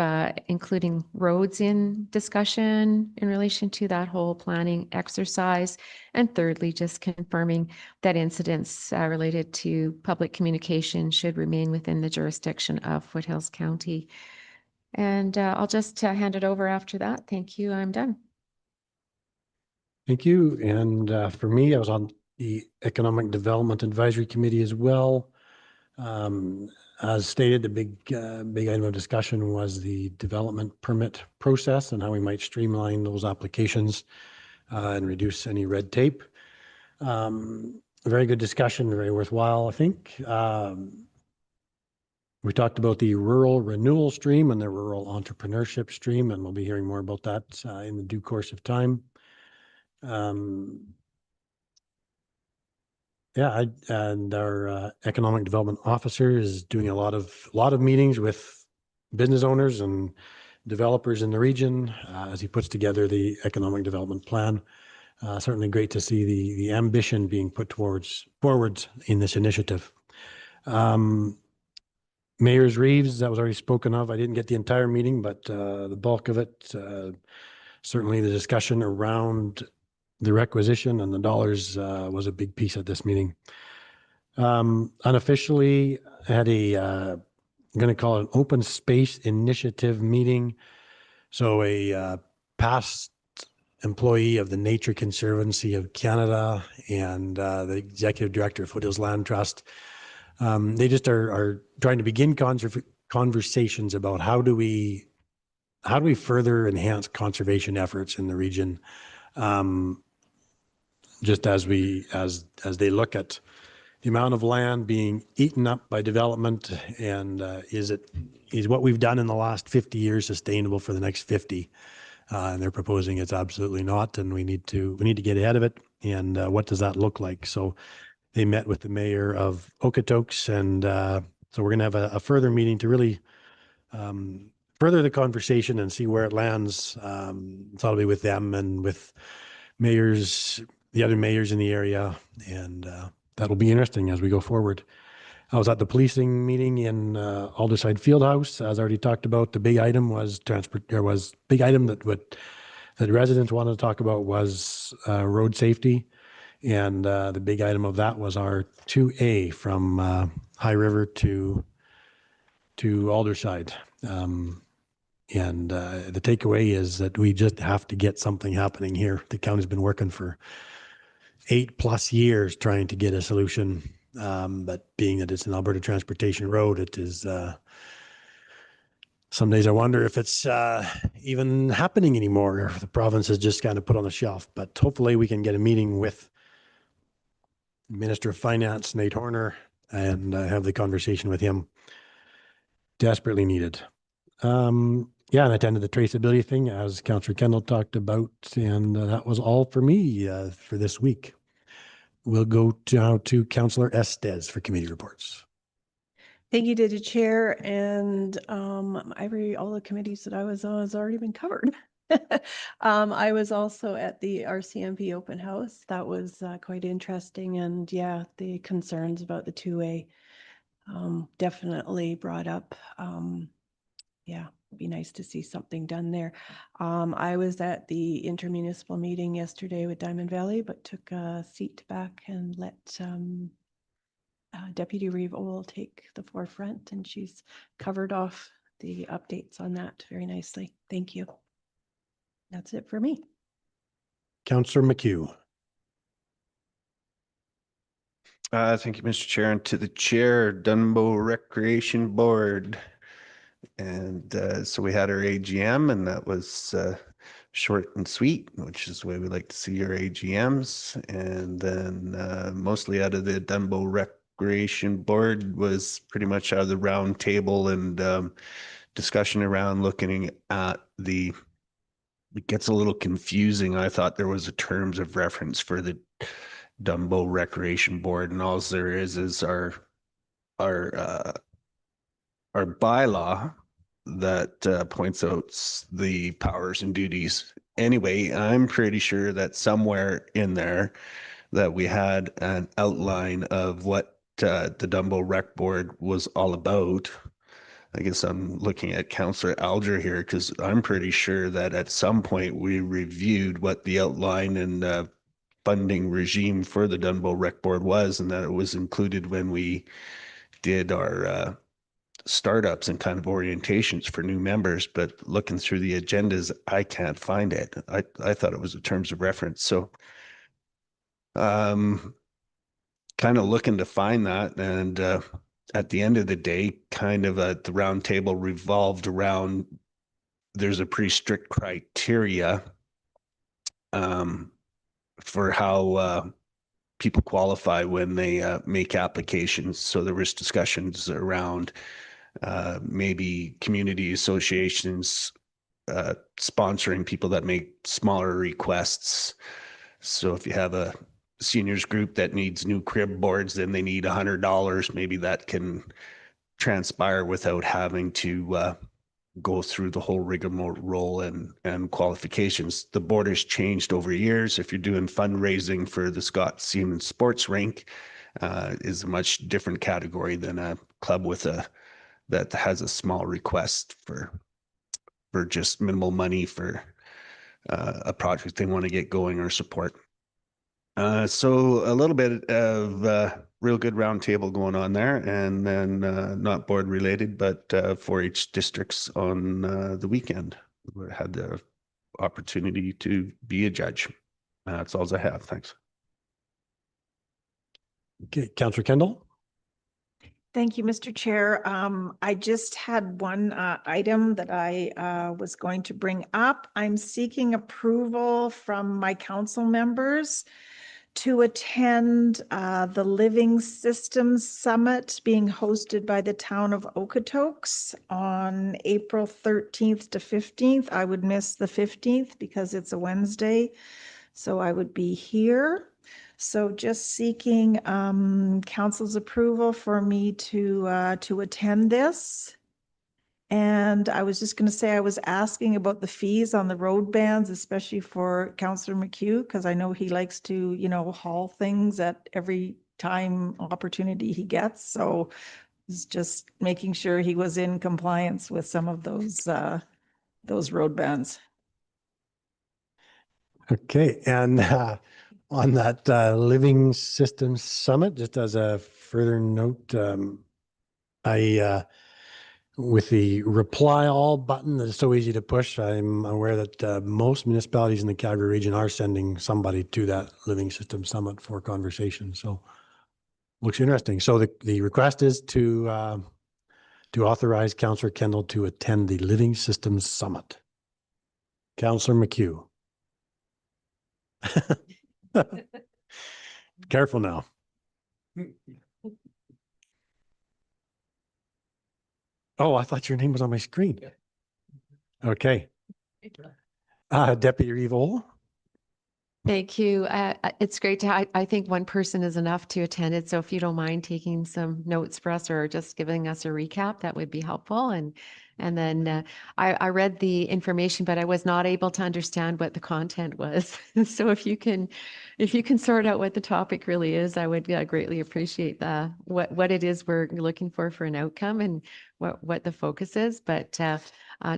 including roads in discussion in relation to that whole planning exercise. And thirdly, just confirming that incidents related to public communication should remain within the jurisdiction of Foothills County. And I'll just hand it over after that. Thank you. I'm done. Thank you. And for me, I was on the Economic Development Advisory Committee as well. As stated, the big item of discussion was the development permit process and how we might streamline those applications and reduce any red tape. A very good discussion, very worthwhile, I think. We talked about the rural renewal stream and the rural entrepreneurship stream, and we'll be hearing more about that in the due course of time. Yeah, and our economic development officer is doing a lot of meetings with business owners and developers in the region as he puts together the economic development plan. Certainly great to see the ambition being put forwards in this initiative. Mayor's Reeves, that was already spoken of. I didn't get the entire meeting, but the bulk of it, certainly the discussion around the requisition and the dollars was a big piece of this meeting. Unofficially, I had I'm going to call it an open space initiative meeting. So a past employee of the Nature Conservancy of Canada and the executive director of Foothills Land Trust, they just are trying to begin conversations about how do we further enhance conservation efforts in the region. Just as they look at the amount of land being eaten up by development, and is what we've done in the last 50 years sustainable for the next 50? And they're proposing it's absolutely not, and we need to get ahead of it. And what does that look like? So they met with the mayor of Okotoks, and so we're going to have a further meeting to really further the conversation and see where it lands. So I'll be with them and with the other mayors in the area, and that'll be interesting as we go forward. I was at the policing meeting in Alderside Fieldhouse. As I already talked about, the big item was that residents wanted to talk about was road safety. And the big item of that was our 2A from High River to Alderside. And the takeaway is that we just have to get something happening here. The county's been working for 8+ years trying to get a solution. But being that it's an Alberta Transportation Road, it is, some days I wonder if it's even happening anymore, or if the province is just kind of put on the shelf. But hopefully we can get a meeting with Minister of Finance, Nate Horner, and have the conversation with him. Desperately needed. Yeah, and I attended the traceability thing, as Councillor Kendall talked about, and that was all for me for this week. We'll go now to Councillor Estes for committee reports. Thank you to the chair, and all the committees that I was on has already been covered. I was also at the RCMP open house. That was quite interesting, and yeah, the concerns about the 2A definitely brought up. Yeah, it'd be nice to see something done there. I was at the intermunicipal meeting yesterday with Diamond Valley, but took a seat back and let Deputy Reeve Owl take the forefront, and she's covered off the updates on that very nicely. Thank you. That's it for me. Councillor McHugh. Thank you, Mr. Chair, and to the chair, Dunbo Recreation Board. And so we had our AGM, and that was short and sweet, which is the way we like to see our AGMs. And then mostly out of the Dunbo Recreation Board was pretty much out of the round table and discussion around looking at it gets a little confusing. I thought there was a terms of reference for the Dunbo Recreation Board, and all there is our our bylaw that points out the powers and duties. Anyway, I'm pretty sure that somewhere in there that we had an outline of what the Dumbo Rec Board was all about. I guess I'm looking at Councillor Alger here because I'm pretty sure that at some point we reviewed what the outline and funding regime for the Dunbo Rec Board was, and that it was included when we did our startups and kind of orientations for new members. But looking through the agendas, I can't find it. I thought it was a terms of reference. So kind of looking to find that. And at the end of the day, kind of the round table revolved around, there's a pretty strict criteria for how people qualify when they make applications. So there was discussions around maybe community associations sponsoring people that make smaller requests. So if you have a seniors group that needs new crib boards, then they need $100. Maybe that can transpire without having to go through the whole rigmarole and qualifications. The board has changed over years. If you're doing fundraising for the Scott Seaman Sports Rink, is a much different category than a club that has a small request for just minimal money for a project they want to get going or support. So a little bit of real good roundtable going on there, and then not board related, but 4-H districts on the weekend. We had the opportunity to be a judge. That's all I have. Thanks. Okay, Councillor Kendall. Thank you, Mr. Chair. I just had one item that I was going to bring up. I'm seeking approval from my council members to attend the Living Systems Summit being hosted by the town of Okotoks on April 13th to 15th. I would miss the 15th because it's a Wednesday, so I would be here. So just seeking council's approval for me to attend this. And I was just going to say, I was asking about the fees on the road bans, especially for Councillor McHugh, because I know he likes to, you know, haul things at every time opportunity he gets. So it's just making sure he was in compliance with some of those road bans. Okay, and on that Living Systems Summit, just as a further note, with the reply all button that is so easy to push, I'm aware that most municipalities in the Calgary region are sending somebody to that Living Systems Summit for conversation. So looks interesting. So the request is to authorize Councillor Kendall to attend the Living Systems Summit. Councillor McHugh. Careful now. Oh, I thought your name was on my screen. Okay. Deputy Revol. Thank you. It's great to, I think one person is enough to attend it. So if you don't mind taking some notes for us or just giving us a recap, that would be helpful. And then I read the information, but I was not able to understand what the content was. So if you can sort out what the topic really is, I would greatly appreciate what it is we're looking for an outcome and what the focus is. But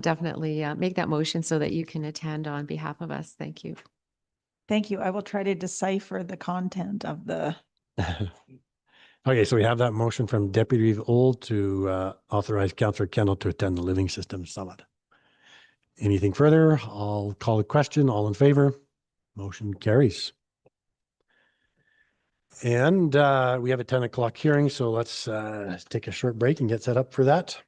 definitely make that motion so that you can attend on behalf of us. Thank you. Thank you. I will try to decipher the content of the. Okay, so we have that motion from Deputy Revol to authorize Councillor Kendall to attend the Living Systems Summit. Anything further? I'll call a question. All in favor? Motion carries. And we have a 10 o'clock hearing, so let's take a short break and get set up for that.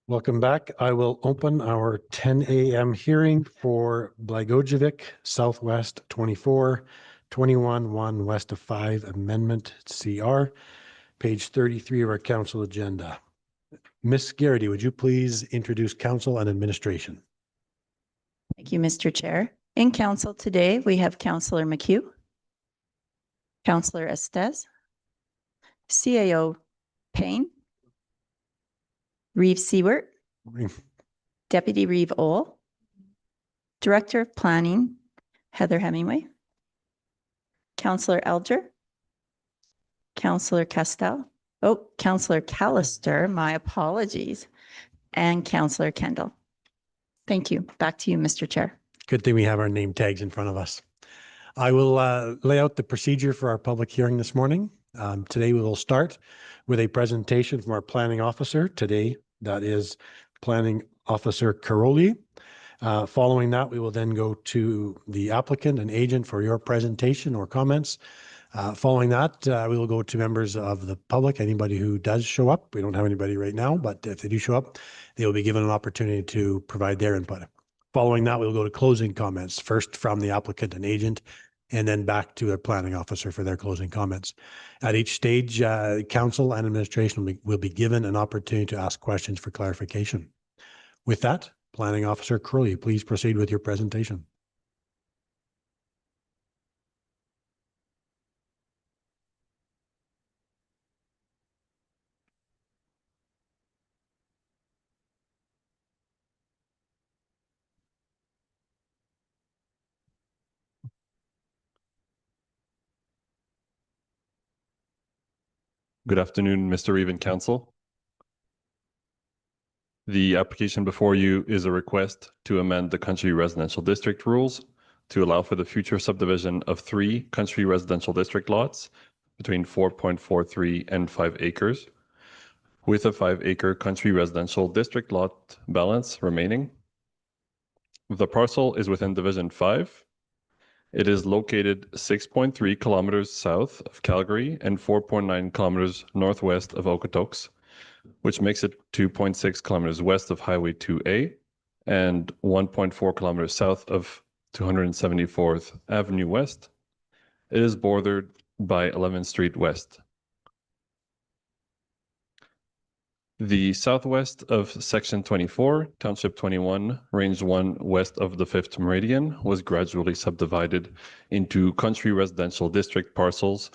Welcome back. I will open our 10 a.m. hearing for Blagojevic Southwest 24, 21-1 west of 5 Amendment CR, page 33 of our council agenda. Ms. Garrity, would you please introduce council and administration? Thank you, Mr. Chair. In council today, we have Councillor McHugh, Councillor Estes, CAO Payne, Reeve Seward, Deputy Reeve Ohl, Director of Planning, Heather Hemingway, Councillor Elger, Councillor Castell, Councillor Callister, my apologies, and Councillor Kendall. Thank you. Back to you, Mr. Chair. Good thing we have our name tags in front of us. I will lay out the procedure for our public hearing this morning. Today we will start with a presentation from our planning officer. Today, that is Planning Officer Caroli. Following that, we will then go to the applicant and agent for your presentation or comments. Following that, we will go to members of the public, anybody who does show up. We don't have anybody right now, but if they do show up, they will be given an opportunity to provide their input. Following that, we'll go to closing comments, first from the applicant and agent, and then back to the planning officer for their closing comments. At each stage, council and administration will be given an opportunity to ask questions for clarification. With that, Planning Officer Crowley, please proceed with your presentation. Good afternoon, Mr. Reeve and Council. The application before you is a request to amend the country residential district rules to allow for the future subdivision of 3 country residential district lots between 4.43 and 5 acres, with a 5-acre country residential district lot balance remaining. The parcel is within Division 5. It is located 6.3 kilometers south of Calgary and 4.9 kilometers northwest of Okotoks, which makes it 2.6 kilometers west of Highway 2A and 1.4 kilometers south of 274th Avenue West. It is bordered by 11th Street West. The southwest of Section 24, Township 21, Range 1 west of the 5th Meridian was gradually subdivided into country residential district parcels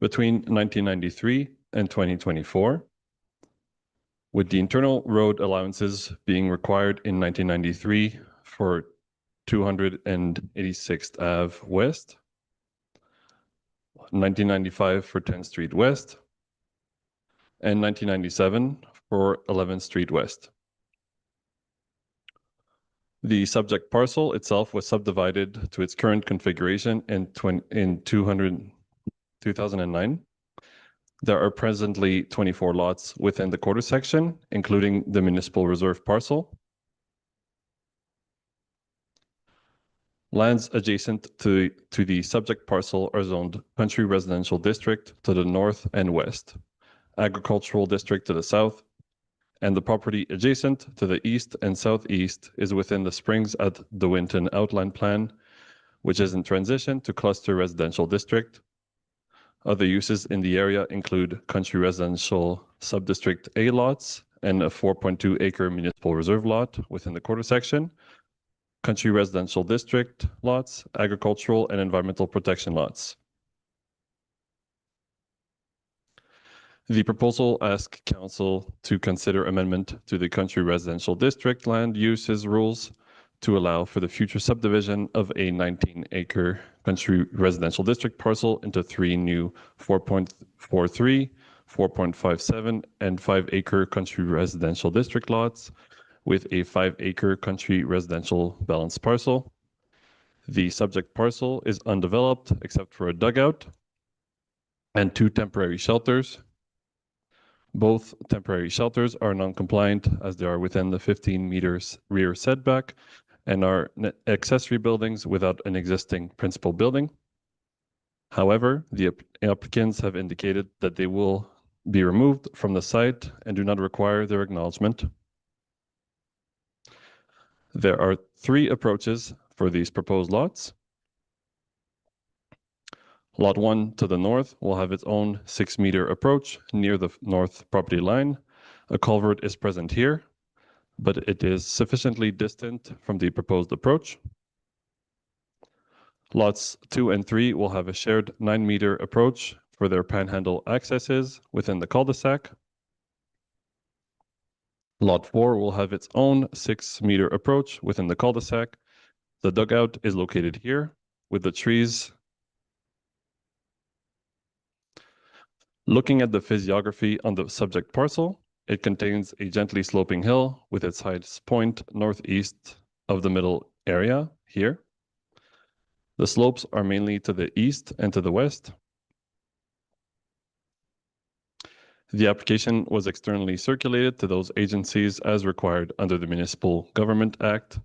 between 1993 and 2024, with the internal road allowances being required in 1993 for 286th Ave West, 1995 for 10th Street West, and 1997 for 11th Street West. The subject parcel itself was subdivided to its current configuration in 2009. There are presently 24 lots within the quarter section, including the municipal reserve parcel. Lands adjacent to the subject parcel are zoned country residential district to the north and west, agricultural district to the south, and the property adjacent to the east and southeast is within the Springs at the Winton Outline Plan, which is in transition to cluster residential district. Other uses in the area include country residential subdistrict A lots and a 4.2 acre municipal reserve lot within the quarter section, country residential district lots, agricultural and environmental protection lots. The proposal asks council to consider amendment to the country residential district land uses rules to allow for the future subdivision of a 19-acre country residential district parcel into 3 new 4.43, 4.57, and 5-acre country residential district lots with a 5-acre country residential balanced parcel. The subject parcel is undeveloped except for a dugout and 2 temporary shelters. Both temporary shelters are non-compliant as they are within the 15 meters rear setback and are accessory buildings without an existing principal building. However, the applicants have indicated that they will be removed from the site and do not require their acknowledgement. There are 3 approaches for these proposed lots. Lot 1 to the north will have its own 6-meter approach near the north property line. A culvert is present here, but it is sufficiently distant from the proposed approach. Lots 2 and 3 will have a shared 9-meter approach for their panhandle accesses within the cul-de-sac. Lot 4 will have its own 6-meter approach within the cul-de-sac. The dugout is located here with the trees. Looking at the physiography on the subject parcel, it contains a gently sloping hill with its highest point northeast of the middle area here. The slopes are mainly to the east and to the west. The application was externally circulated to those agencies as required under the Municipal Government Act.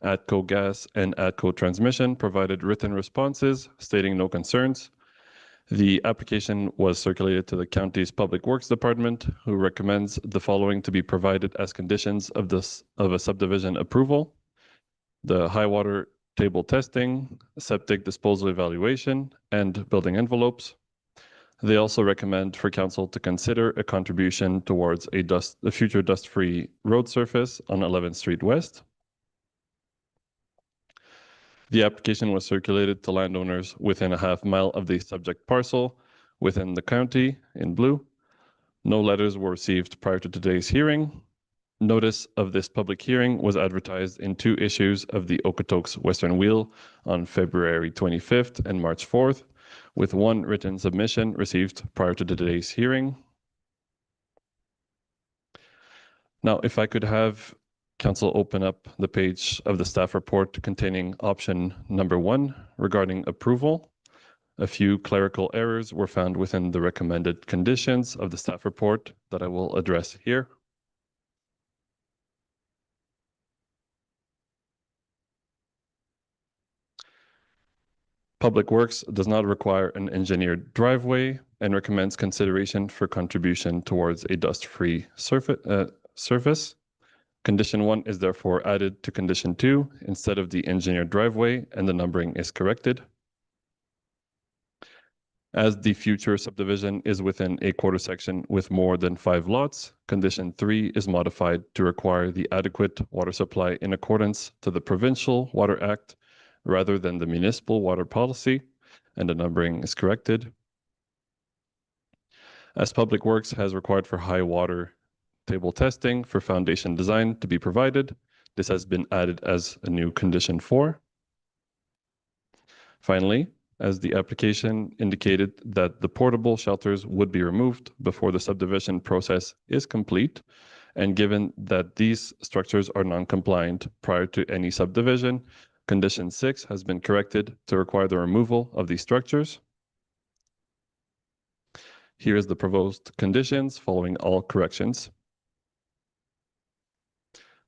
ATCO Gas and ATCO Transmission provided written responses stating no concerns. The application was circulated to the county's Public Works Department, who recommends the following to be provided as conditions of a subdivision approval: the high water table testing, septic disposal evaluation, and building envelopes. They also recommend for council to consider a contribution towards a future dust-free road surface on 11th Street West. The application was circulated to landowners within a half-mile of the subject parcel within the county in blue. No letters were received prior to today's hearing. Notice of this public hearing was advertised in 2 issues of the Okotoks Western Wheel on February 25th and March 4th, with 1 written submission received prior to today's hearing. Now, if I could have council open up the page of the staff report containing option number 1 regarding approval. A few clerical errors were found within the recommended conditions of the staff report that I will address here. Public Works does not require an engineered driveway and recommends consideration for contribution towards a dust-free surface. Condition 1 is therefore added to condition 2 instead of the engineered driveway, and the numbering is corrected. As the future subdivision is within a quarter section with more than 5 lots, condition 3 is modified to require the adequate water supply in accordance to the Provincial Water Act rather than the municipal water policy, and the numbering is corrected. As Public Works has required for high water table testing for foundation design to be provided, this has been added as a new condition 4. Finally, as the application indicated that the portable shelters would be removed before the subdivision process is complete, and given that these structures are non-compliant prior to any subdivision, condition 6 has been corrected to require the removal of these structures. Here is the proposed conditions following all corrections.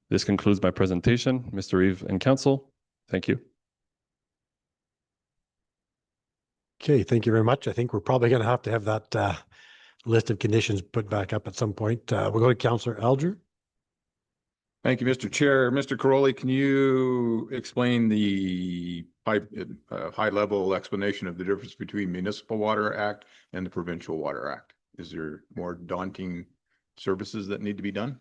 This concludes my presentation, Mr. Reeve and Council. Thank you. Okay, thank you very much. I think we're probably going to have that list of conditions put back up at some point. We'll go to Councillor Alger. Thank you, Mr. Chair. Mr. Caroli, can you explain the high-level explanation of the difference between Municipal Water Act and the Provincial Water Act? Is there more daunting services that need to be done?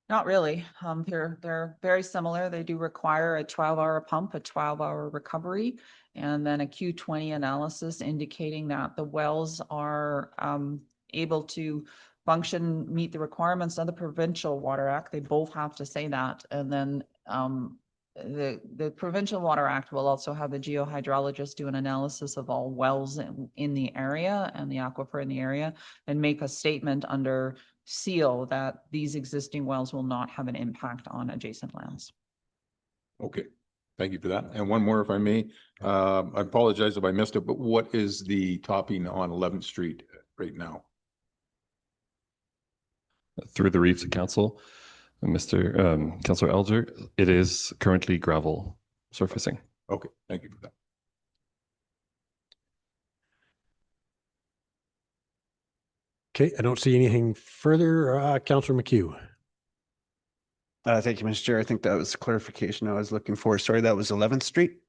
Not really. They're very similar. They do require a 12-hour pump, a 12-hour recovery, and then a Q20 analysis indicating that the wells are able to function, meet the requirements of the Provincial Water Act. They both have to say that. And then the Provincial Water Act will also have the geohydrologist do an analysis of all wells in the area and the aquifer in the area and make a statement under seal that these existing wells will not have an impact on adjacent lands. Okay, thank you for that. And one more, if I may. I apologize if I missed it, but what is the topping on 11th Street right now? Through the Reeves Council, Mr. Councillor Alger, it is currently gravel surfacing. Okay, thank you for that. Okay, I don't see anything further. Councillor McHugh. Thank you, Mr. Chair. I think that was the clarification I was looking for. Sorry, that was 11th Street.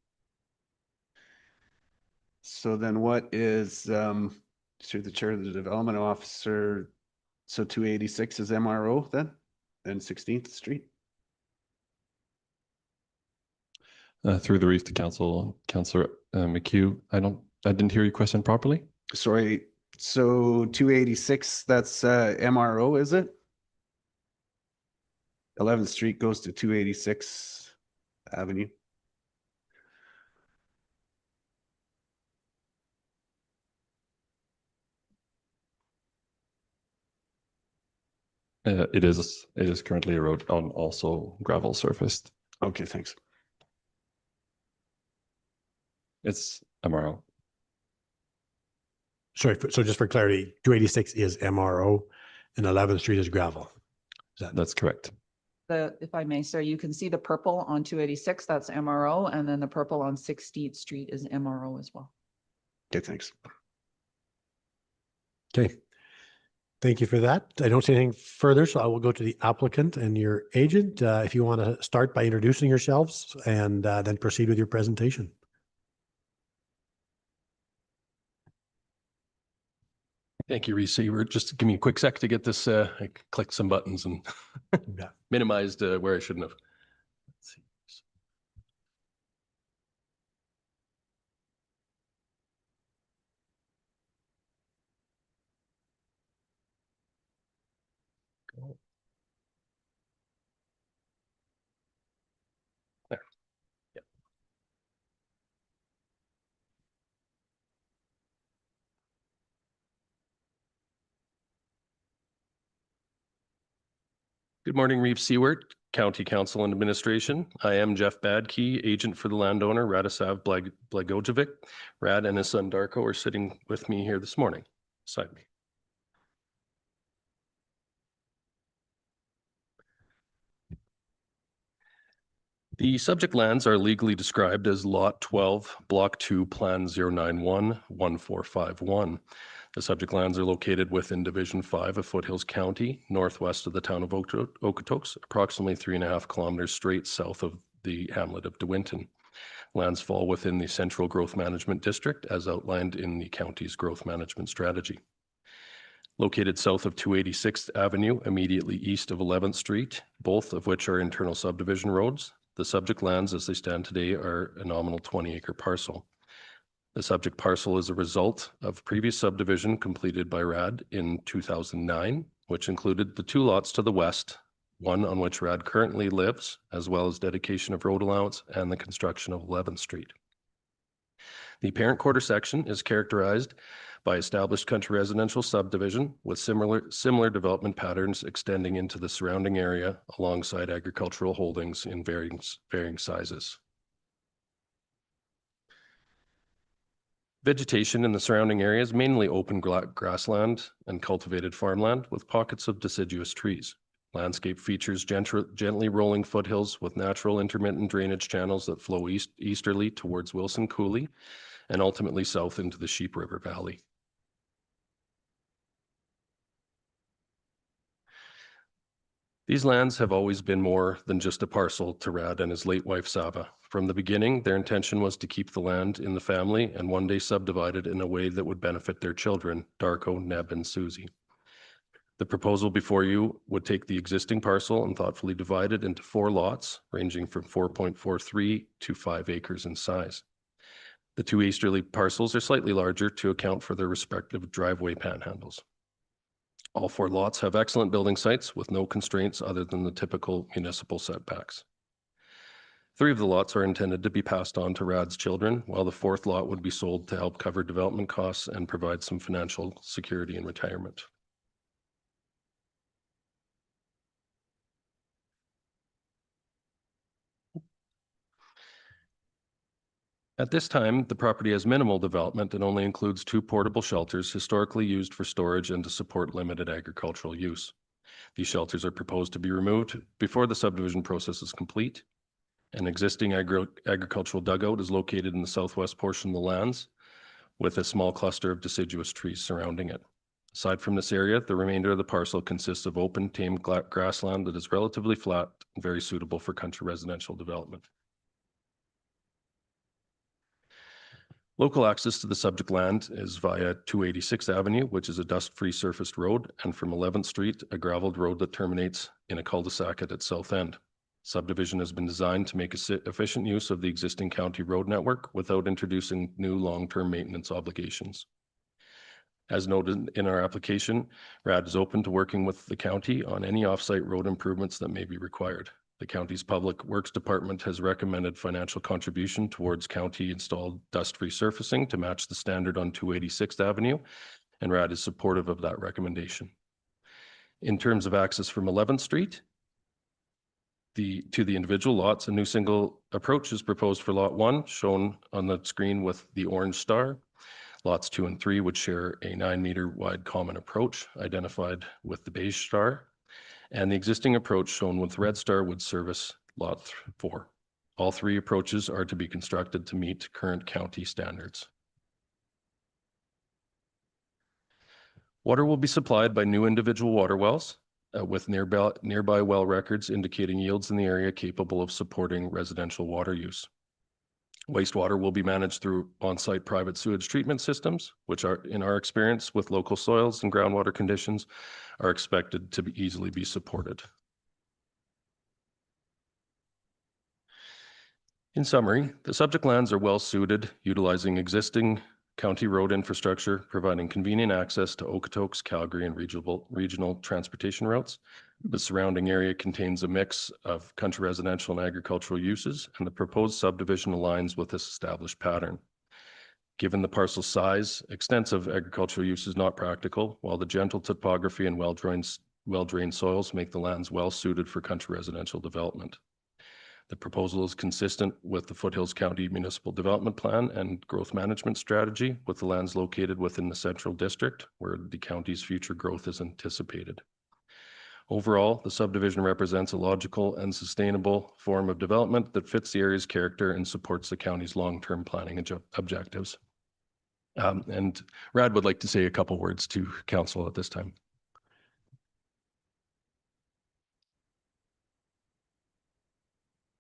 So then what is, through the chair of the development officer, so 286 is MRO then 16th Street? Through the reef to council, Councillor McHugh, I didn't hear your question properly. Sorry, so 286, that's MRO, is it? 11th Street goes to 286 Avenue. It is currently a road on also gravel surfaced. Okay, thanks. It's MRO. Sorry, so just for clarity, 286 is MRO and 11th Street is gravel. That's correct. If I may, sir, you can see the purple on 286, that's MRO, and then the purple on 16th Street is MRO as well. Okay, thanks. Okay. Thank you for that. I don't see anything further, so I will go to the applicant and your agent. If you want to start by introducing yourselves and then proceed with your presentation. Thank you, receiver. Just give me a quick sec to get this. I clicked some buttons and minimized where I shouldn't have. Let's see. Go. There. Yep. Good morning, Reeve Seward, County Council and Administration. I am Jeff Badkey, agent for the landowner, Radislav Blagojevic. Rad and his son Darko are sitting with me here this morning, beside me. The subject lands are legally described as Lot 12, Block 2, Plan 091-1451. The subject lands are located within Division 5 of Foothills County, northwest of the town of Okotoks, approximately 3.5 kilometers straight south of the hamlet of De Winton. Lands fall within the Central Growth Management District as outlined in the county's growth management strategy. Located south of 286th Avenue, immediately east of 11th Street, both of which are internal subdivision roads. The subject lands as they stand today are a nominal 20-acre parcel. The subject parcel is a result of previous subdivision completed by RAD in 2009, which included the 2 lots to the west, one on which RAD currently lives, as well as dedication of road allowance and the construction of 11th Street. The parent quarter section is characterized by established country residential subdivision with similar development patterns extending into the surrounding area alongside agricultural holdings in varying sizes. Vegetation in the surrounding area is mainly open grassland and cultivated farmland with pockets of deciduous trees. Landscape features gently rolling foothills with natural intermittent drainage channels that flow easterly towards Wilson Coulee and ultimately south into the Sheep River Valley. These lands have always been more than just a parcel to Rad and his late wife Saba. From the beginning, their intention was to keep the land in the family and one day subdivide it in a way that would benefit their children, Darko, Neb, and Susie. The proposal before you would take the existing parcel and thoughtfully divide it into 4 lots, ranging from 4.43 to 5 acres in size. The 2 easterly parcels are slightly larger to account for their respective driveway panhandles. All 4 lots have excellent building sites with no constraints other than the typical municipal setbacks. 3 of the lots are intended to be passed on to RAD's children, while the 4th lot would be sold to help cover development costs and provide some financial security in retirement. At this time, the property has minimal development and only includes 2 portable shelters historically used for storage and to support limited agricultural use. These shelters are proposed to be removed before the subdivision process is complete. An existing agricultural dugout is located in the southwest portion of the lands with a small cluster of deciduous trees surrounding it. Aside from this area, the remainder of the parcel consists of open, tame grassland that is relatively flat and very suitable for country residential development. Local access to the subject land is via 286th Avenue, which is a dust-free surfaced road, and from 11th Street, a graveled road that terminates in a cul-de-sac at its south end. Subdivision has been designed to make efficient use of the existing county road network without introducing new long-term maintenance obligations. As noted in our application, RAD is open to working with the county on any off-site road improvements that may be required. The county's Public Works Department has recommended financial contribution towards county-installed dust-free surfacing to match the standard on 286th Avenue, and RAD is supportive of that recommendation. In terms of access from 11th Street to the individual lots, a new single approach is proposed for Lot 1, shown on the screen with the orange star. Lots 2 and 3 would share a 9-meter wide common approach identified with the beige star, and the existing approach shown with red star would service Lot 4. All 3 approaches are to be constructed to meet current county standards. Water will be supplied by new individual water wells with nearby well records indicating yields in the area capable of supporting residential water use. Wastewater will be managed through on-site private sewage treatment systems, which are, in our experience with local soils and groundwater conditions, are expected to easily be supported. In summary, the subject lands are well suited, utilizing existing county road infrastructure, providing convenient access to Okotoks, Calgary, and regional transportation routes. The surrounding area contains a mix of country residential and agricultural uses, and the proposed subdivision aligns with this established pattern. Given the parcel size, extensive agricultural use is not practical, while the gentle topography and well-drained soils make the lands well suited for country residential development. The proposal is consistent with the Foothills County Municipal Development Plan and Growth Management Strategy, with the lands located within the Central District, where the county's future growth is anticipated. Overall, the subdivision represents a logical and sustainable form of development that fits the area's character and supports the county's long-term planning objectives. And Rad would like to say a couple words to council at this time.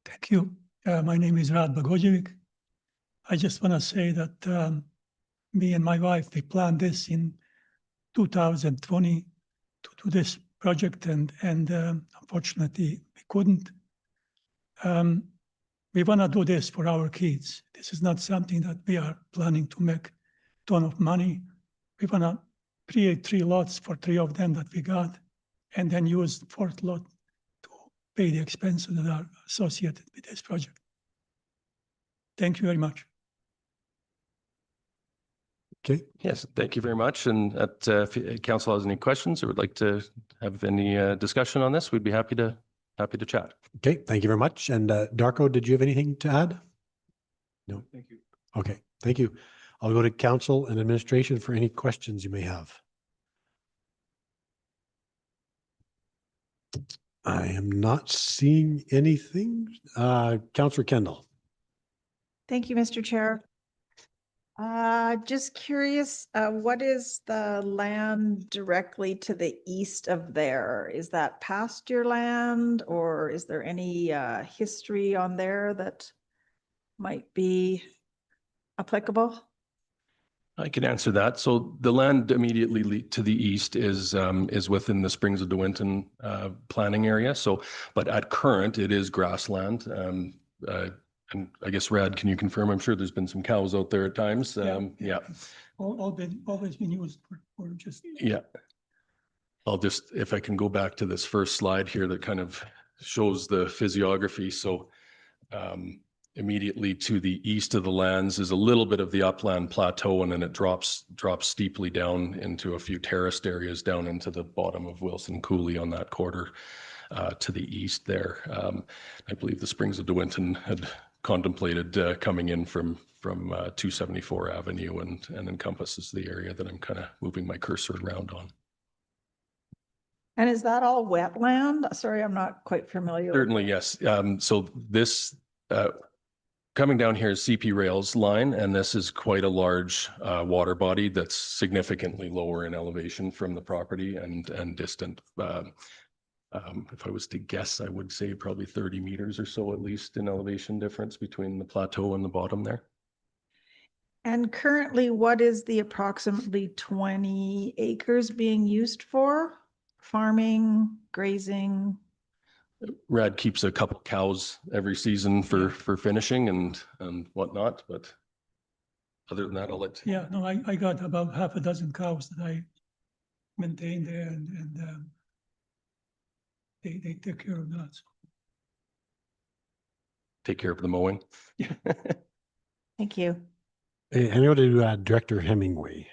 Thank you. My name is Rad Bagojevic. I just want to say that me and my wife, we planned this in 2020 to do this project, and unfortunately we couldn't. We want to do this for our kids. This is not something that we are planning to make a ton of money. We want to create 3 lots for 3 of them that we got, and then use the 4th lot to pay the expenses that are associated with this project. Thank you very much. Okay. Yes, thank you very much. And if council has any questions or would like to have any discussion on this, we'd be happy to chat. Okay, thank you very much. And Darko, did you have anything to add? No. Thank you. Okay, thank you. I'll go to council and administration for any questions you may have. I am not seeing anything. Councillor Kendall. Thank you, Mr. Chair. Just curious, what is the land directly to the east of there? Is that pasture land, or is there any history on there that might be applicable? I can answer that. So the land immediately to the east is within the Springs of DeWinton planning area. So, but at current, it is grassland. And I guess, Rad, can you confirm? I'm sure there's been some cows out there at times. Yeah. Always been used for just. Yeah. I'll just, if I can go back to this first slide here that kind of shows the physiography. So immediately to the east of the lands is a little bit of the upland plateau, and then it drops steeply down into a few terraced areas down into the bottom of Wilson Coulee on that quarter to the east there. I believe the Springs of DeWinton had contemplated coming in from 274 Avenue and encompasses the area that I'm kind of moving my cursor around on. And is that all wetland? Sorry, I'm not quite familiar. Certainly, yes. So this coming down here is CP Rail's line, and this is quite a large water body that's significantly lower in elevation from the property and distant. If I was to guess, I would say probably 30 meters or so at least in elevation difference between the plateau and the bottom there. And currently, what is the approximately 20 acres being used for? Farming, grazing? Rad keeps a couple cows every season for finishing and whatnot, but other than that, I'll let. Yeah, no, I got about half a dozen cows that I maintain there and they take care of that. Take care of the mowing. Thank you. Hey, I know to Director Hemingway.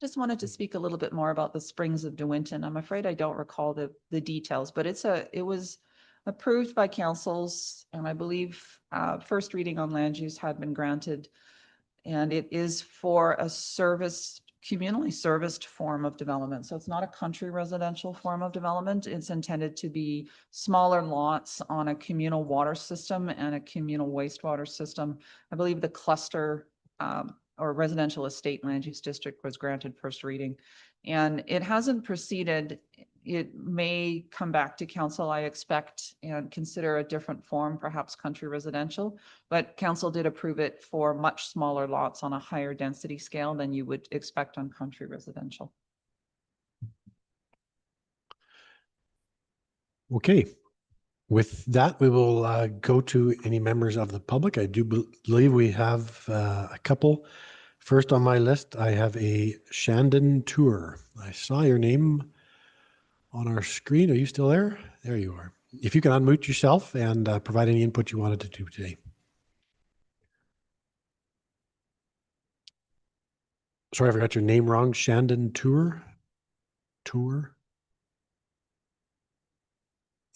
Just wanted to speak a little bit more about the Springs of De Winton. I'm afraid I don't recall the details, but it was approved by councils, and I believe first reading on land use had been granted. And it is for a communally serviced form of development. So it's not a country residential form of development. It's intended to be smaller lots on a communal water system and a communal wastewater system. I believe the cluster or residential estate land use district was granted first reading, and it hasn't proceeded. It may come back to council, I expect, and consider a different form, perhaps country residential, but council did approve it for much smaller lots on a higher density scale than you would expect on country residential. Okay. With that, we will go to any members of the public. I do believe we have a couple. First on my list, I have a Shandon Tour. I saw your name on our screen. Are you still there? There you are. If you can unmute yourself and provide any input you wanted to do today. Sorry, I forgot your name wrong. Shandon Tour.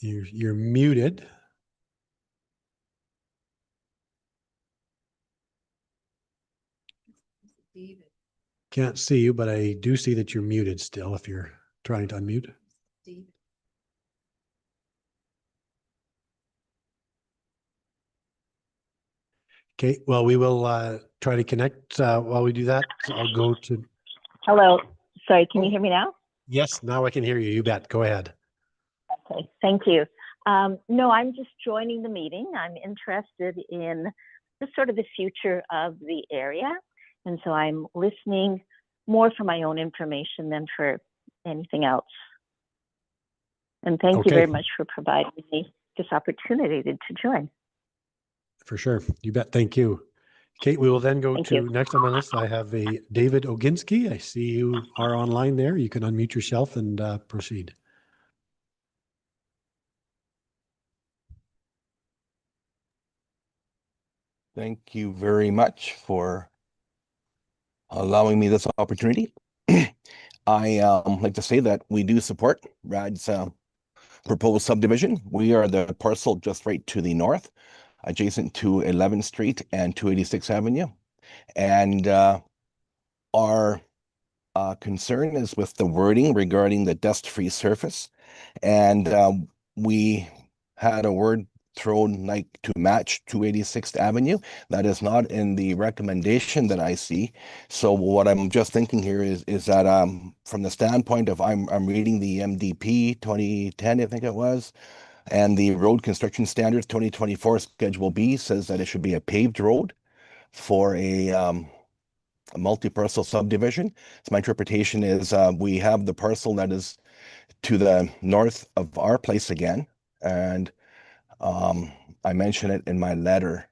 You're muted. Can't see you, but I do see that you're muted still if you're trying to unmute. Okay, well, we will try to connect while we do that. I'll go to. Hello. Sorry, can you hear me now? Yes, now I can hear you. You bet. Go ahead. Okay, thank you. No, I'm just joining the meeting. I'm interested in just sort of the future of the area. And so I'm listening more for my own information than for anything else. And thank you very much for providing me this opportunity to join. For sure. You bet. Thank you. Kate, we will then go to next on my list. I have a David Oginski. I see you are online there. You can unmute yourself and proceed. Thank you very much for allowing me this opportunity. I like to say that we do support Rad's proposed subdivision. We are the parcel just right to the north, adjacent to 11th Street and 286th Avenue. And our concern is with the wording regarding the dust-free surface. And we had a word thrown like to match 286th Avenue. That is not in the recommendation that I see. So what I'm just thinking here is that from the standpoint of I'm reading the MDP 2010, I think it was, and the road construction standards 2024 Schedule B says that it should be a paved road for a multi-parcel subdivision. So my interpretation is we have the parcel that is to the north of our place again, and I mentioned it in my letter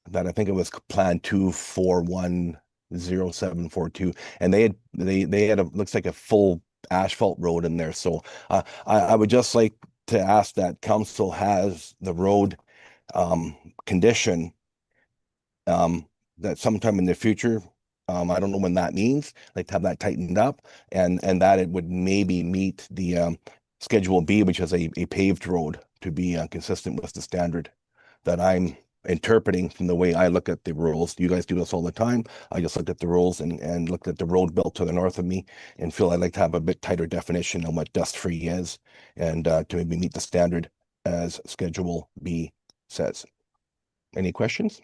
that I think it was Plan 2410742, and they had a looks like a full asphalt road in there. So I would just like to ask that council has the road condition that sometime in the future, I don't know when that means, like to have that tightened up, and that it would maybe meet the Schedule B, which is a paved road, to be consistent with the standard that I'm interpreting from the way I look at the rules. You guys do this all the time. I just looked at the rules and looked at the road built to the north of me and feel I'd like to have a bit tighter definition on what dust-free is, and to maybe meet the standard as Schedule B says. Any questions?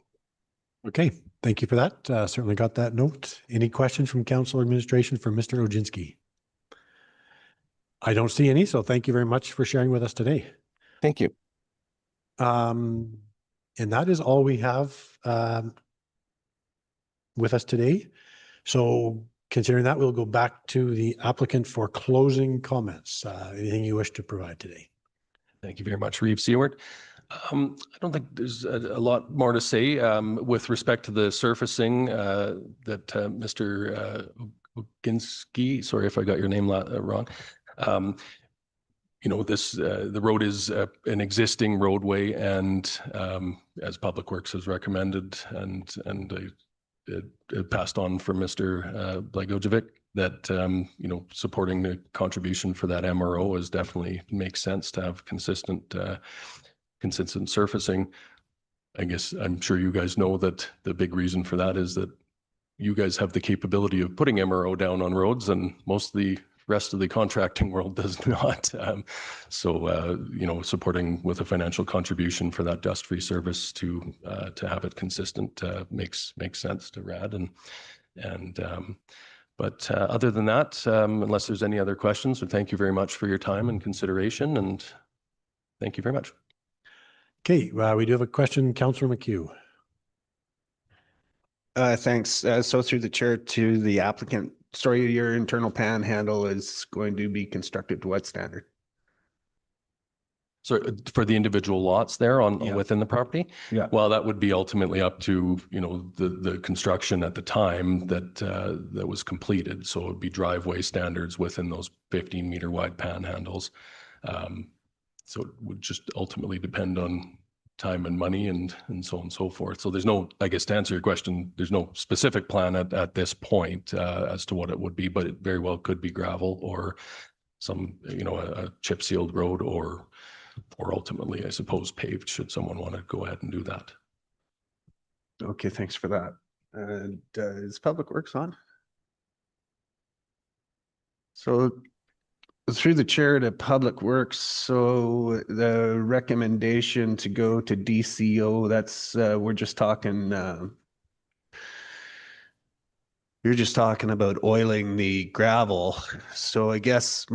Okay, thank you for that. Certainly got that note. Any questions from council administration for Mr. Oginski? I don't see any, so thank you very much for sharing with us today. Thank you. And that is all we have with us today. So considering that, we'll go back to the applicant for closing comments. Anything you wish to provide today? Thank you very much, Reeve Seward. I don't think there's a lot more to say with respect to the surfacing that Mr. Oginski, sorry if I got your name wrong. You know, the road is an existing roadway, and as Public Works has recommended, and it passed on from Mr. Blagojevic, that you know, supporting the contribution for that MRO is definitely makes sense to have consistent surfacing. I guess I'm sure you guys know that the big reason for that is that you guys have the capability of putting MRO down on roads, and most of the rest of the contracting world does not. You know, supporting with a financial contribution for that dust-free service to have it consistent makes sense to RAD. But other than that, unless there's any other questions, thank you very much for your time and consideration, and thank you very much. Okay, we do have a question, Councillor McHugh. Thanks. So through the chair to the applicant, sorry, your internal panhandle is going to be constructed to what standard? So for the individual lots there on within the property? Yeah. Well, that would be ultimately up to, you know, the construction at the time that that was completed. So it would be driveway standards within those 15-meter wide panhandles. So it would just ultimately depend on time and money and so on and so forth. So there's no, I guess to answer your question, there's no specific plan at this point as to what it would be, but it very well could be gravel or some, you know, a chip sealed road or ultimately, I suppose, paved, should someone want to go ahead and do that. Okay, thanks for that. And is Public Works on? So through the chair to Public Works, so the recommendation to go to DCO, that's, we're just talking, you're just talking about oiling the gravel. So I guess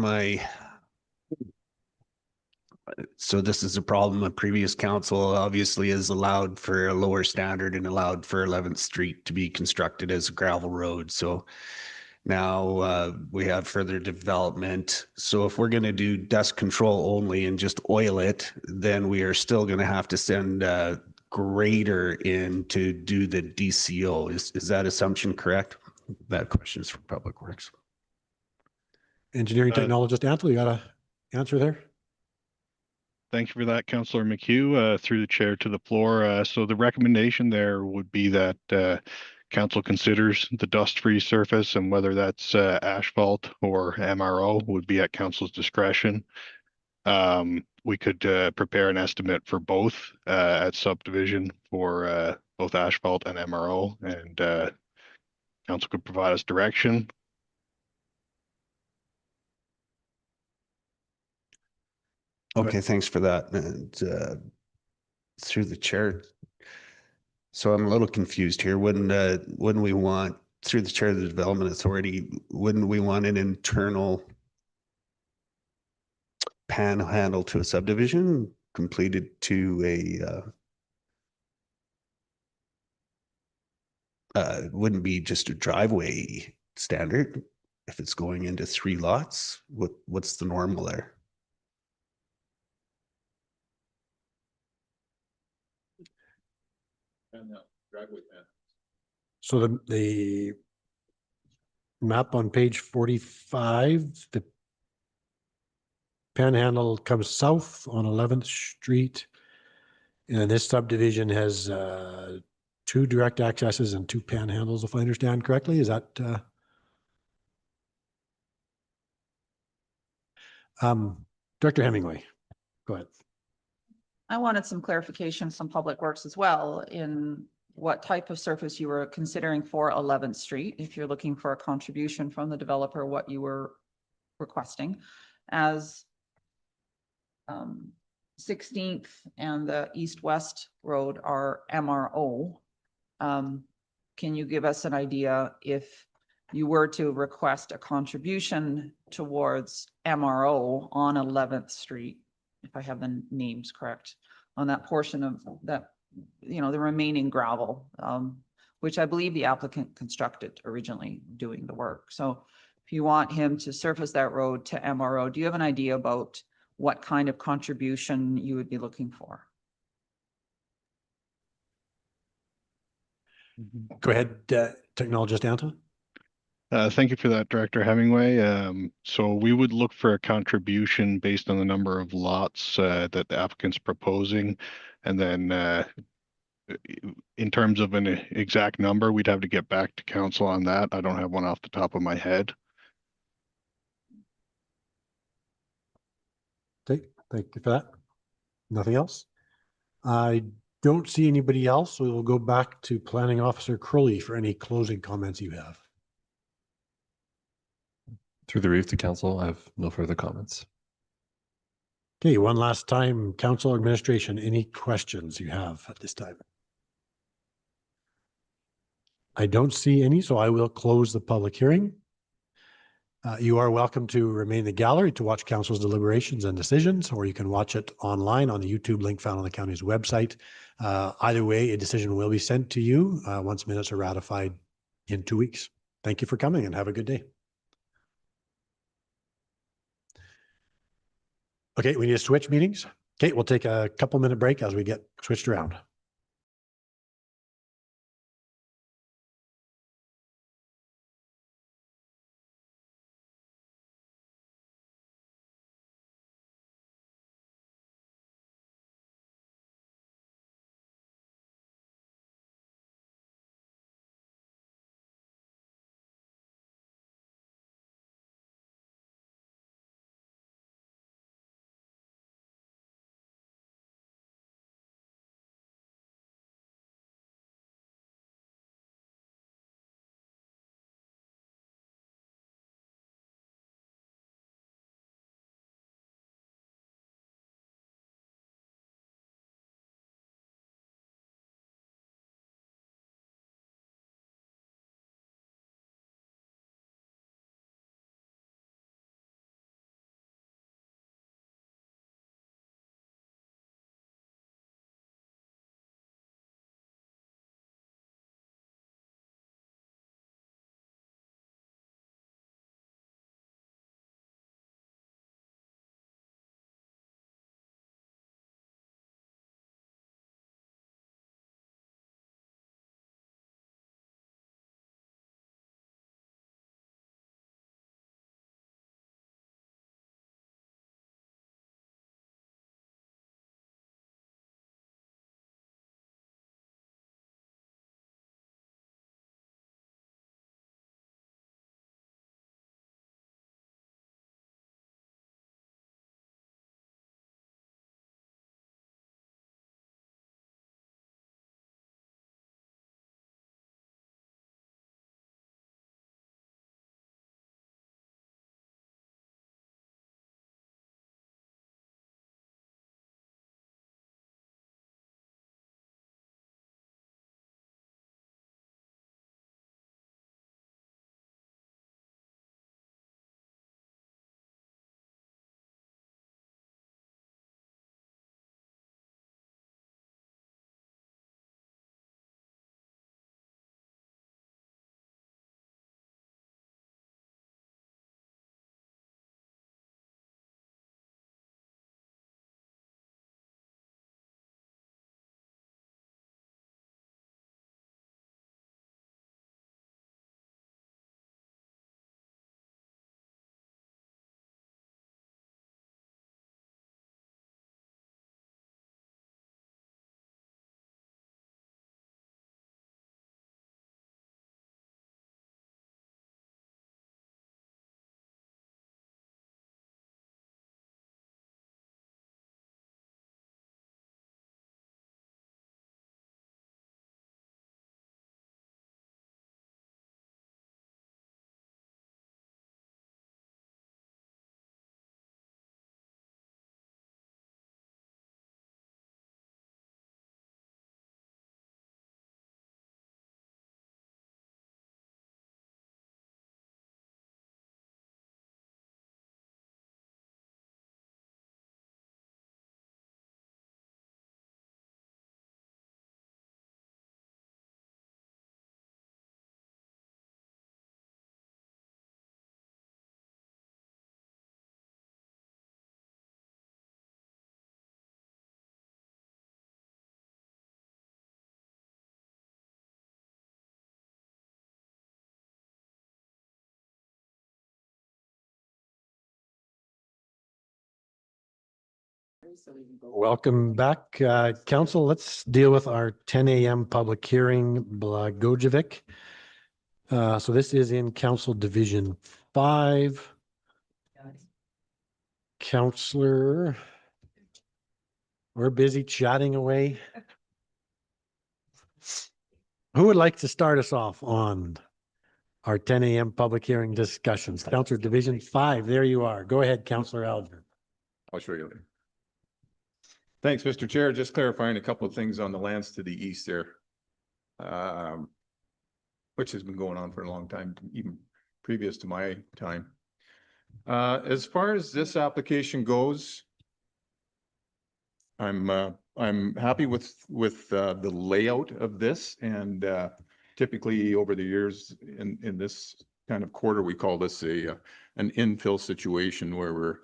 so this is a problem. A previous council obviously has allowed for a lower standard and allowed for 11th Street to be constructed as a gravel road. So now we have further development. So if we're going to do dust control only and just oil it, then we are still going to have to send a grader in to do the DCO. Is that assumption correct? That question is for Public Works. Engineering technologist Anthony, you got an answer there? Thank you for that, Councillor McHugh. Through the chair to the floor. So the recommendation there would be that council considers the dust-free surface, and whether that's asphalt or MRO would be at council's discretion. We could prepare an estimate for both at subdivision for both asphalt and MRO, and council could provide us direction. Okay, thanks for that. And through the chair. So I'm a little confused here. When we want, through the chair of the Development Authority, wouldn't we want an internal panhandle to a subdivision completed to wouldn't be just a driveway standard if it's going into 3 lots? What's the normal there? So the map on page 45, the panhandle comes south on 11th Street. And this subdivision has 2 direct accesses and 2 panhandles, if I understand correctly. Is that Director Hemingway, go ahead. I wanted some clarification from Public Works as well in what type of surface you were considering for 11th Street. If you're looking for a contribution from the developer, what you were requesting as 16th and the east-west road are MRO. Can you give us an idea if you were to request a contribution towards MRO on 11th Street, if I have the names correct, on that portion of that, you know, the remaining gravel, which I believe the applicant constructed originally doing the work. So if you want him to surface that road to MRO, do you have an idea about what kind of contribution you would be looking for? Go ahead, Technologist Anta. Thank you for that, Director Hemingway. So we would look for a contribution based on the number of lots that the applicant's proposing. And then in terms of an exact number, we'd have to get back to council on that. I don't have one off the top of my head. Okay, thank you for that. Nothing else? I don't see anybody else, so we'll go back to Planning Officer Crowley for any closing comments you have. Through the roof to council, I have no further comments. Okay, one last time, council administration, any questions you have at this time? I don't see any, so I will close the public hearing. You are welcome to remain in the gallery to watch council's deliberations and decisions, or you can watch it online on the YouTube link found on the county's website. Either way, a decision will be sent to you once minutes are ratified in 2 weeks. Thank you for coming and have a good day. Okay, we need to switch meetings. Okay, we'll take a couple-minute break as we get switched around. Welcome back, council. Let's deal with our 10 a.m. public hearing, Blagojevic. So this is in Council Division 5. Counselor, we're busy chatting away. Who would like to start us off on our 10 a.m. public hearing discussions? Councilor Division 5, there you are. Go ahead, Councilor Alger. I'll show you later. Thanks, Mr. Chair. Just clarifying a couple of things on the lands to the east there, which has been going on for a long time, even previous to my time. As far as this application goes, I'm happy with the layout of this, and typically over the years in this kind of quarter, we call this an infill situation where we're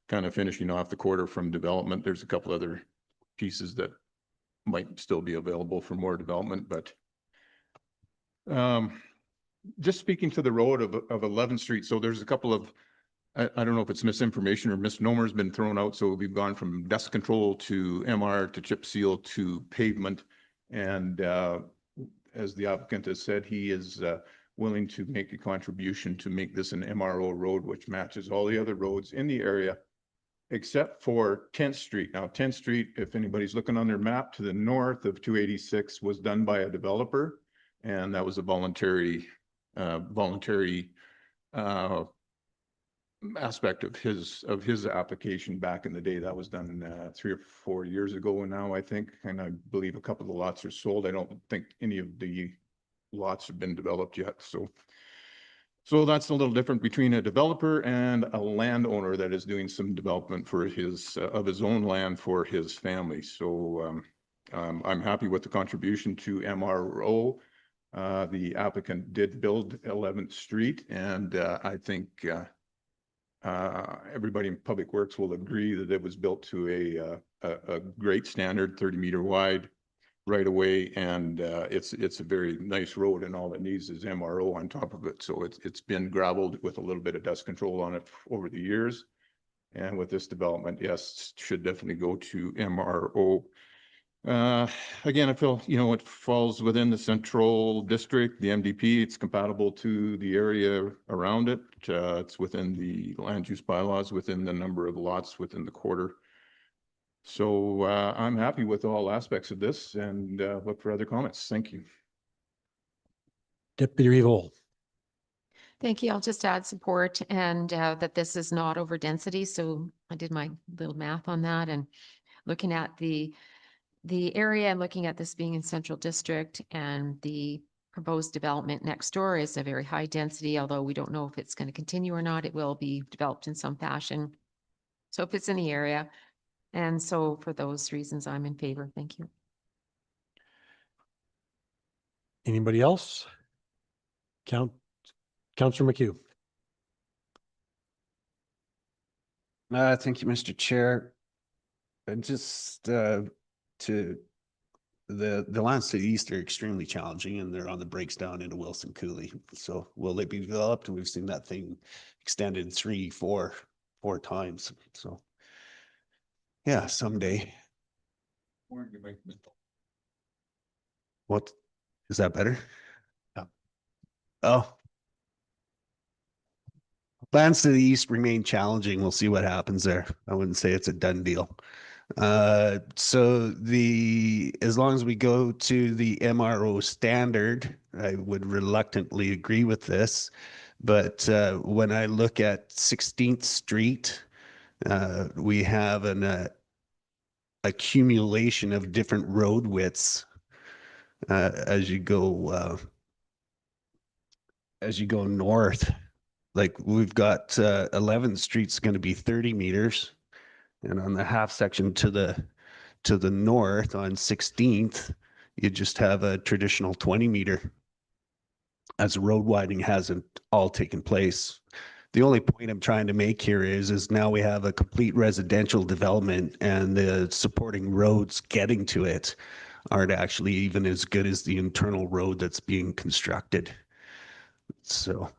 kind of finishing off the quarter from development. There's a couple other pieces that might still be available for more development, but just speaking to the road of 11th Street. So there's a couple of, I don't know if it's misinformation or misnomer has been thrown out. So we've gone from dust control to MR to chip seal to pavement. And as the applicant has said, he is willing to make a contribution to make this an MRO road, which matches all the other roads in the area, except for 10th Street. Now, 10th Street, if anybody's looking on their map, to the north of 286 was done by a developer, and that was a voluntary aspect of his application back in the day. That was done 3 or 4 years ago now, I think, and I believe a couple of the lots are sold. I don't think any of the lots have been developed yet, so that's a little different between a developer and a landowner that is doing some development for his own land for his family. So I'm happy with the contribution to MRO. The applicant did build 11th Street, and I think everybody in Public Works will agree that it was built to a great standard, 30-meter wide right away, and it's a very nice road, and all it needs is MRO on top of it. So it's been gravelled with a little bit of dust control on it over the years, and with this development, yes, should definitely go to MRO. Again, I feel, it falls within the central district, the MDP. It's compatible to the area around it. It's within the land use bylaws, within the number of lots within the quarter. So I'm happy with all aspects of this, and look for other comments. Thank you. Deputy Revol. Thank you. I'll just add support, and that this is not over density. So I did my little math on that, and looking at the area and looking at this being in Central District, and the proposed development next door is a very high density, although we don't know if it's going to continue or not. It will be developed in some fashion. So if it's in the area. And so for those reasons, I'm in favor. Thank you. Anybody else? Councillor McHugh. Thank you, Mr. Chair. And just to the lands to the east are extremely challenging, and they're on the breaks down into Wilson Coulee. So will they be developed? And we've seen that thing extended 3, 4 times. So yeah, someday. What is that better? Yeah. Oh. Lands to the east remain challenging. We'll see what happens there. I wouldn't say it's a done deal. So as long as we go to the MRO standard, I would reluctantly agree with this. But when I look at 16th Street, we have an accumulation of different road widths as you go north. Like we've got 11th Street's going to be 30 meters, and on the half section to the north on 16th, you just have a traditional 20 meter, as road widening hasn't all taken place. The only point I'm trying to make here is now we have a complete residential development, and the supporting roads getting to it aren't actually even as good as the internal road that's being constructed. So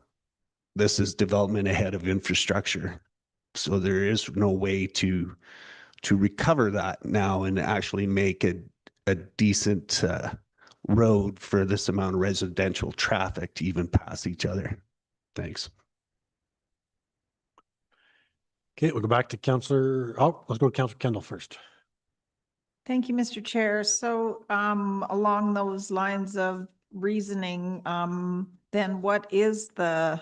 this is development ahead of infrastructure. So there is no way to to recover that now and actually make a decent road for this amount of residential traffic to even pass each other. Thanks. Okay, we'll go back to Councillor, let's go to Councillor Kendall first. Thank you, Mr. Chair. So along those lines of reasoning, then what is the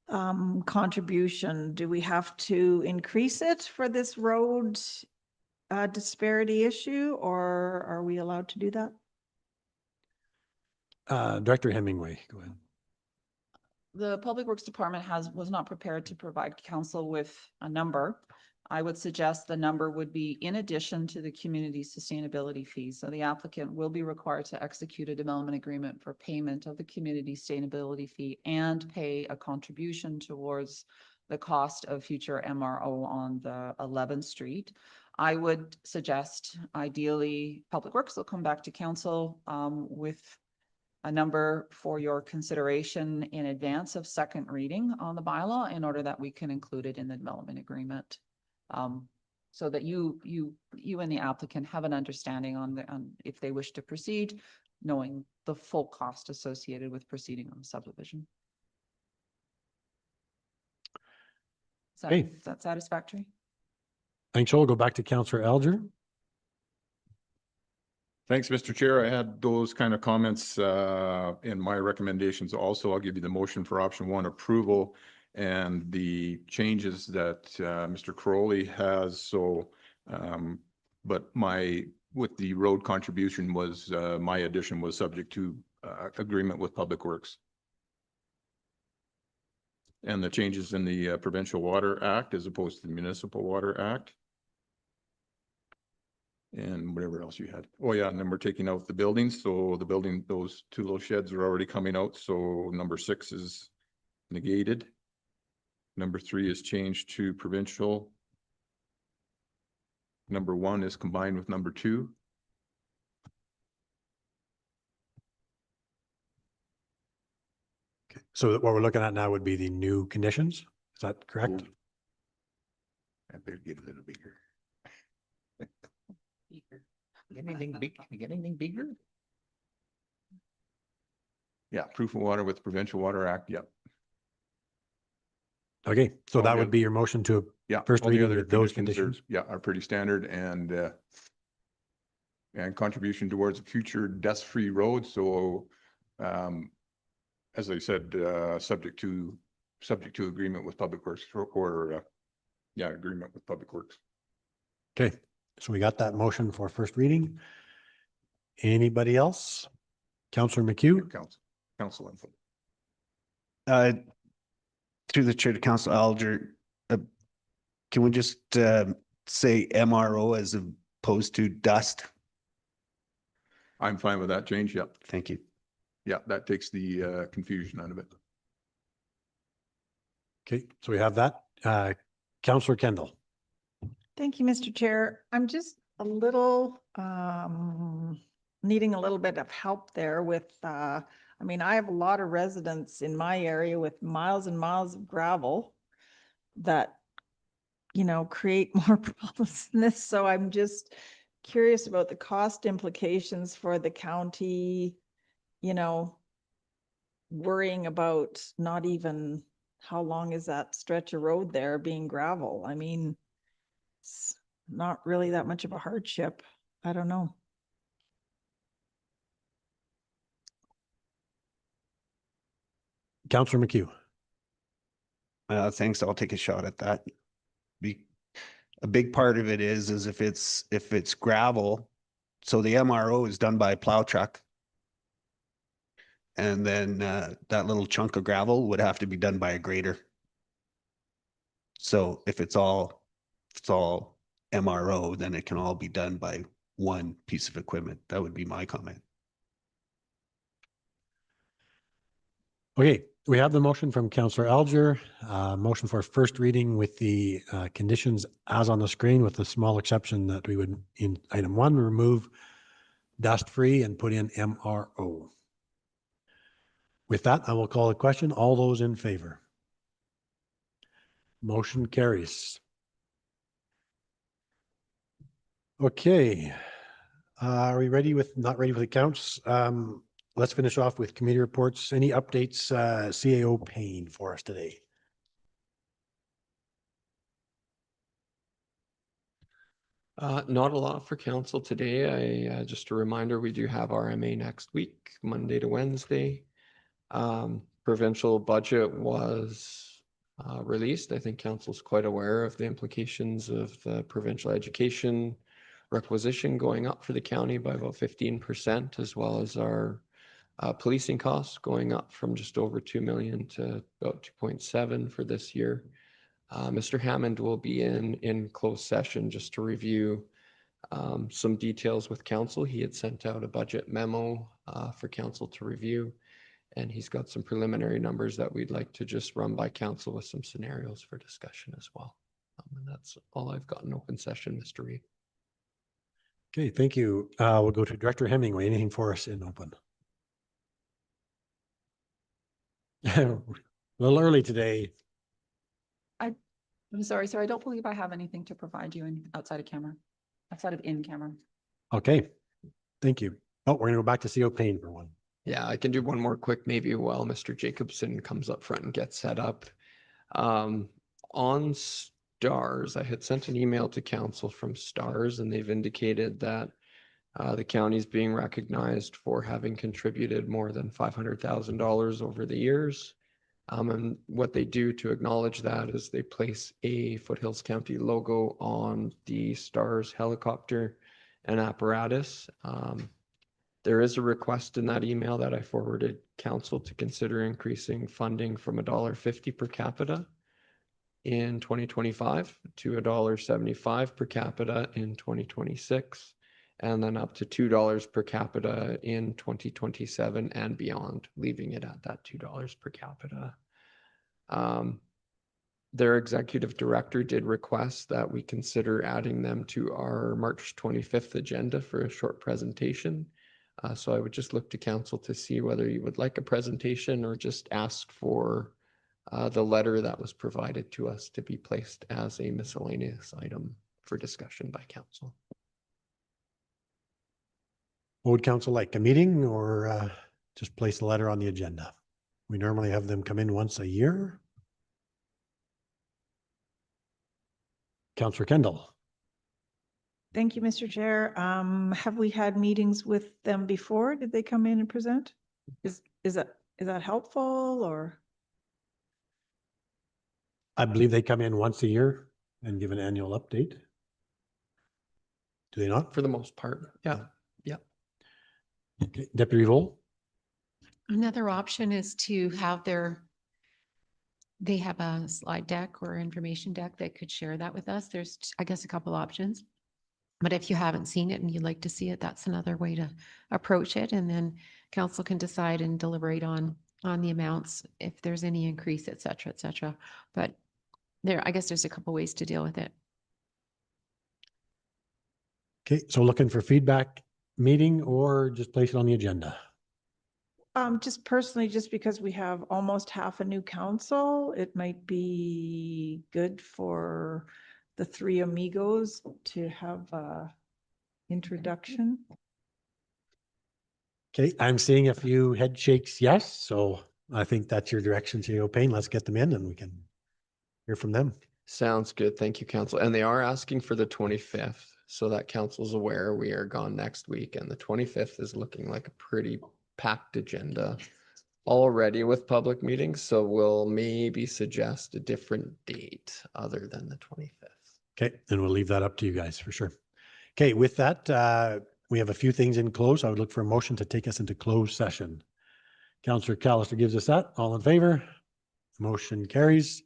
contribution? Do we have to increase it for this road disparity issue, or are we allowed to do that? Director Hemingway, go ahead. The Public Works Department was not prepared to provide council with a number. I would suggest the number would be in addition to the community sustainability fees. So the applicant will be required to execute a development agreement for payment of the community sustainability fee and pay a contribution towards the cost of future MRO on the 11th Street. I would suggest ideally Public Works will come back to council with a number for your consideration in advance of second reading on the bylaw in order that we can include it in the development agreement. So that you and the applicant have an understanding on if they wish to proceed, knowing the full cost associated with proceeding on the subdivision. Is that satisfactory? Thanks, Joel. Go back to Councillor Alger. Thanks, Mr. Chair. I had those kind of comments in my recommendations also. I'll give you the motion for option 1 approval and the changes that Mr. Crowley has. So, but with the road contribution was, my addition was subject to agreement with Public Works. And the changes in the Provincial Water Act as opposed to the Municipal Water Act. And whatever else you had. Oh yeah, and then we're taking out the buildings. So the building, those 2 little sheds are already coming out. So number 6 is negated. Number 3 is changed to provincial. Number 1 is combined with number 2. Okay. So what we're looking at now would be the new conditions. Is that correct? I better get a little bigger. Get anything big? Get anything bigger? Yeah, proof of water with the Provincial Water Act. Yep. Okay, so All that the would other- be your motion to Yeah. first all the reading other with those conditions are- conditions. Yeah, are pretty standard and contribution towards a future dust-free road. So, as I said, subject to agreement with Public Works or agreement with Public Works. Okay, so we got that motion for first reading. Anybody else? Councillor McHugh? Council info. Through the chair to Council Alger, can we just say MRO as opposed to dust? I'm fine with that change. Yep. Thank you. Yeah, that takes the confusion out of it. Okay, so we have that. Councillor Kendall. Thank you, Mr. Chair. I'm just a little needing a little bit of help there with, I mean, I have a lot of residents in my area with miles and miles of gravel that, you know, create more problems than this. So I'm just curious about the cost implications for the county, you know, worrying about not even how long is that stretch of road there being gravel. I mean, it's not really that much of a hardship. I don't know. Councillor McHugh. Thanks. I'll take a shot at that. A big part of it is if it's gravel, so the MRO is done by a plow truck. And then that little chunk of gravel would have to be done by a grader. So if it's all MRO, then it can all be done by one piece of equipment. That would be my comment. Okay, we have the motion from Councillor Alger, motion for first reading with the conditions as on the screen, with the small exception that we would, in item 1, remove dust-free and put in MRO. With that, I will call a question. All those in favor? Motion carries. Okay. Are we ready with, not ready with accounts? Let's finish off with committee reports. Any updates, CAO Payne for us today? Not a lot for council today. Just a reminder, we do have RMA next week, Monday to Wednesday. Provincial budget was released. I think council's quite aware of the implications of the provincial education requisition going up for the county by about 15%, as well as our policing costs going up from just over 2 million to about 2.7 for this year. Mr. Hammond will be in closed session just to review some details with council. He had sent out a budget memo for council to review, and he's got some preliminary numbers that we'd like to just run by council with some scenarios for discussion as well. And that's all I've got in open session, Mr. Reed. Okay, thank you. We'll go to Director Hemingway. Anything for us in open? A little early today. I'm sorry, sir. I don't believe I have anything to provide you outside of in camera. Okay, thank you. Oh, we're gonna go back to CO Payne for one. Yeah, I can do one more quick maybe while Mr. Jacobson comes up front and gets set up. On STARS, I had sent an email to council from STARS, and they've indicated that the county is being recognized for having contributed more than $500,000 over the years. And what they do to acknowledge that is they place a Foothills County logo on the STARS helicopter and apparatus. There is a request in that email that I forwarded council to consider increasing funding from $1.50 per capita in 2025 to $1.75 per capita in 2026, and then up to $2 per capita in 2027 and beyond, leaving it at that $2 per capita. Their executive director did request that we consider adding them to our March 25th agenda for a short presentation. So I would just look to council to see whether you would like a presentation or just ask for the letter that was provided to us to be placed as a miscellaneous item for discussion by council. What would council like, a meeting or just place a letter on the agenda? We normally have them come in once a year. Councillor Kendall. Thank you, Mr. Chair. Have we had meetings with them before? Did they come in and present? Is that helpful or? I believe they come in once a year and give an annual update. Do they not? For the most part, yeah. Yeah. Okay. Deputy Vole. Another option is to have they have a slide deck or information deck that could share that with us. There's, I guess, a couple options. But if you haven't seen it and you'd like to see it, that's another way to approach it. And then council can decide and deliberate on the amounts, if there's any increase, et cetera, et cetera. But I guess there's a couple ways to deal with it. Okay, so looking for feedback, meeting, or just place it on the agenda? Just personally, just because we have almost half a new council, it might be good for the three amigos to have a introduction. Okay, I'm seeing a few head shakes, yes. So I think that's your direction, CO Payne. Let's get them in and we can hear from them. Sounds good. Thank you, council. And they are asking for the 25th, so that council's aware we are gone next week. And the 25th is looking like a pretty packed agenda already with public meetings. So we'll maybe suggest a different date other than the 25th. Okay, and we'll leave that up to you guys for sure. Okay, with that, we have a few things in close. I would look for a motion to take us into closed session. Councillor Callister gives us that. All in favor? Motion carries.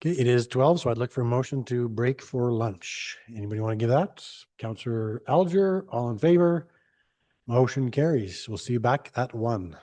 Okay, it is 12, so I'd look for a motion to break for lunch. Anybody want to give that? Councillor Alger, all in favor? Motion carries. We'll see you back at 1.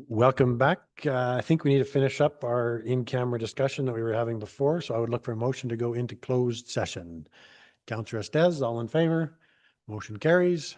Welcome back. I think we need to finish up our in-camera discussion that we were having before, so I would look for a motion to go into closed session. Councillor Estes, all in favor? Motion carries.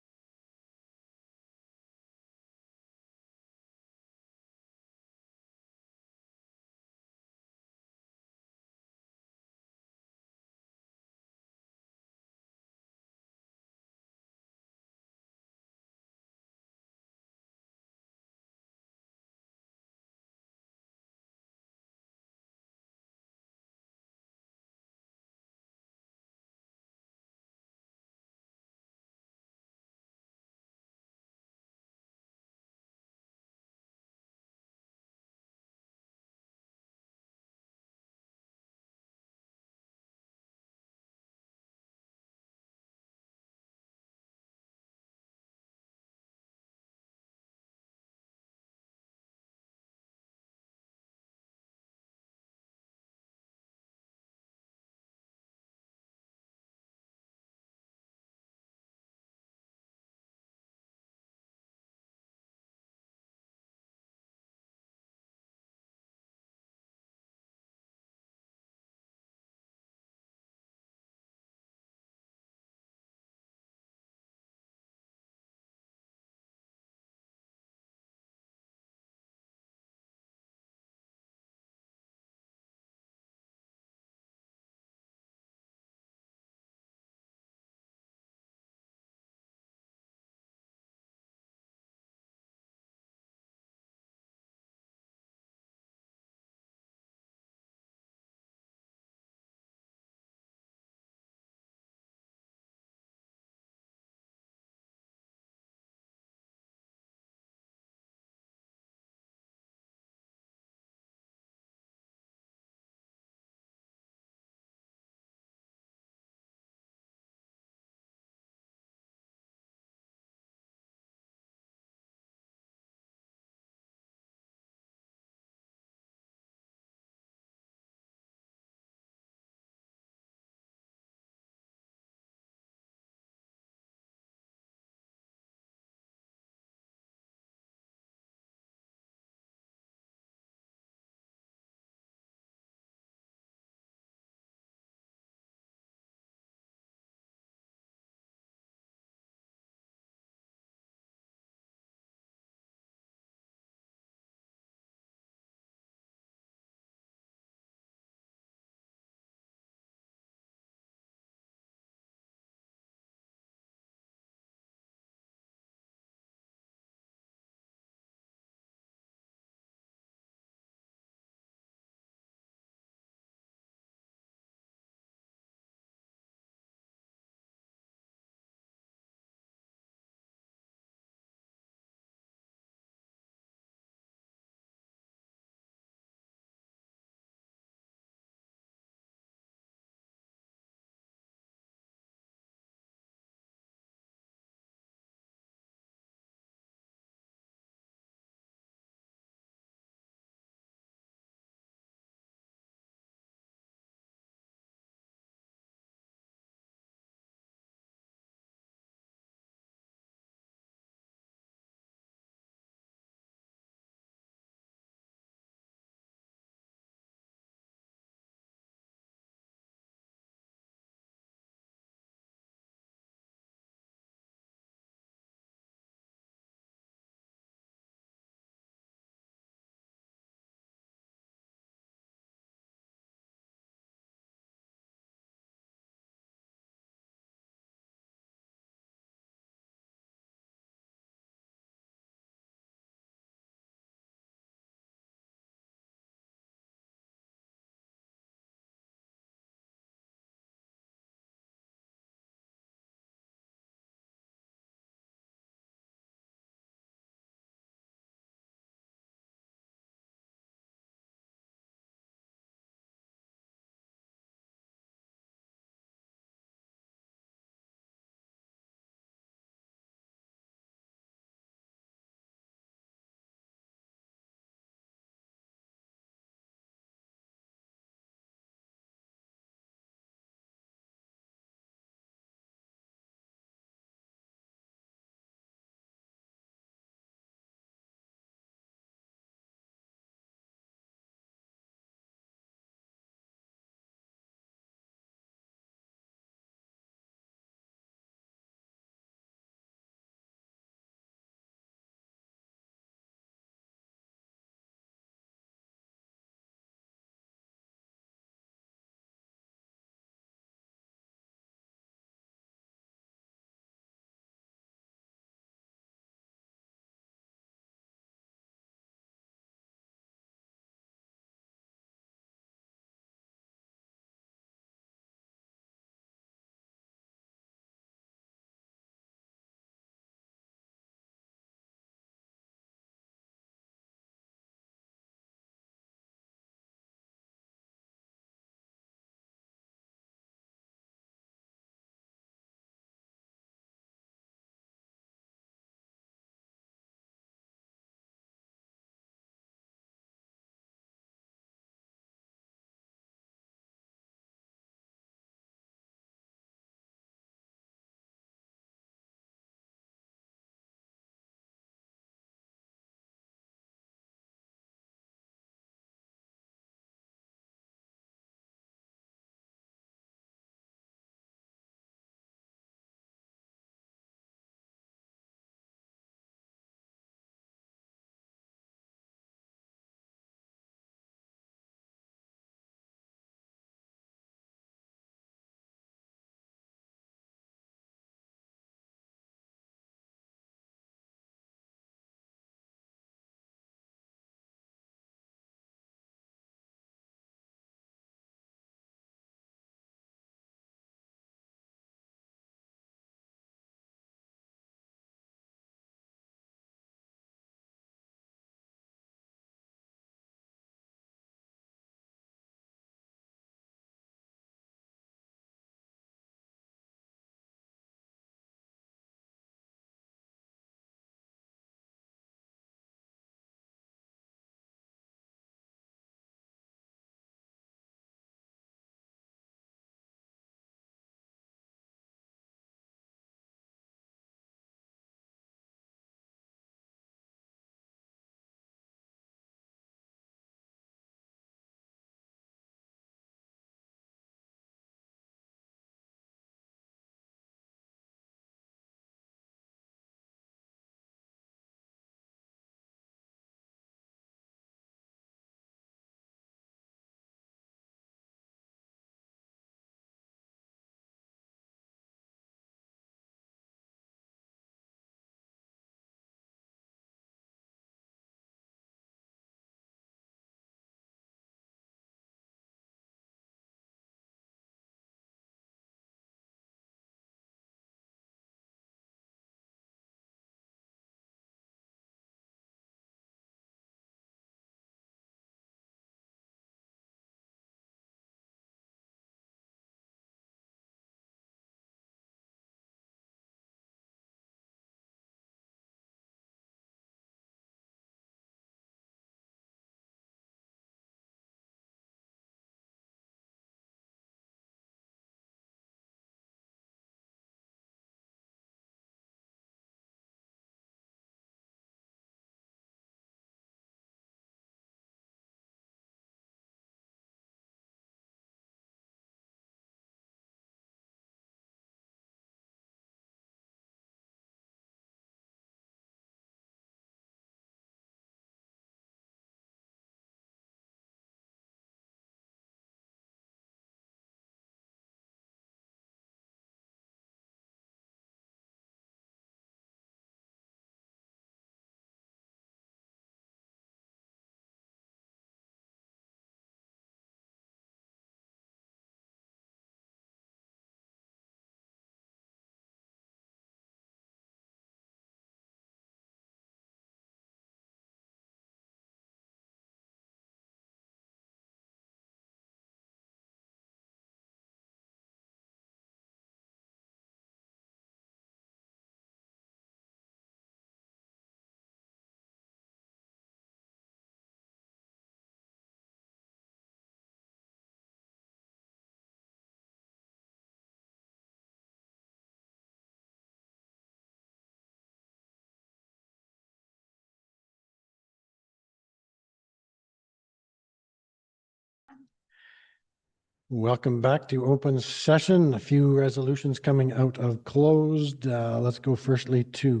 Welcome back to open session. A few resolutions coming out of closed. Let's go firstly to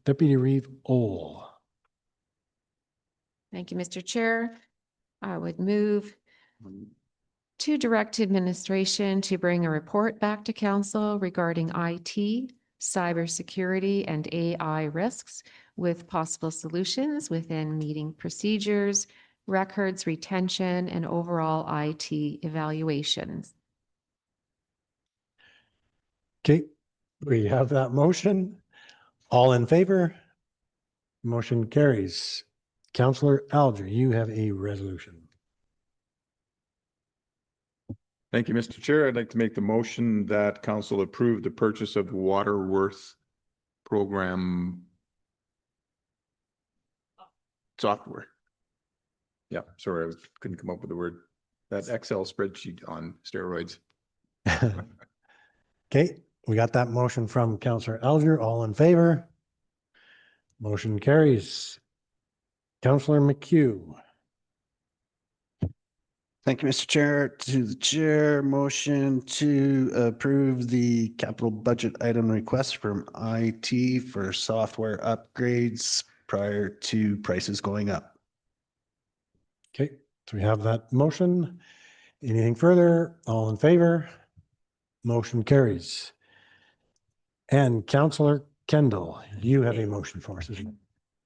Deputy Reeve Ohl. Thank you, Mr. Chair. I would move to direct administration to bring a report back to council regarding IT, cybersecurity, and AI risks with possible solutions within meeting procedures, records retention, and overall IT evaluations. Okay, we have that motion. All in favor? Motion carries. Councillor Alger, you have a resolution. Thank you, Mr. Chair. I'd like to make the motion that council approve the purchase of Waterworth program software. Yeah, sorry, I couldn't come up with the word. That Excel spreadsheet on steroids. Okay, we got that motion from Councillor Alger. All in favor? Motion carries. Councillor McHugh. Thank you, Mr. Chair. To the chair, motion to approve the capital budget item request from IT for software upgrades prior to prices going up. Okay, so we have that motion. Anything further? All in favor? Motion carries. And Councillor Kendall, you have a motion for us, isn't it?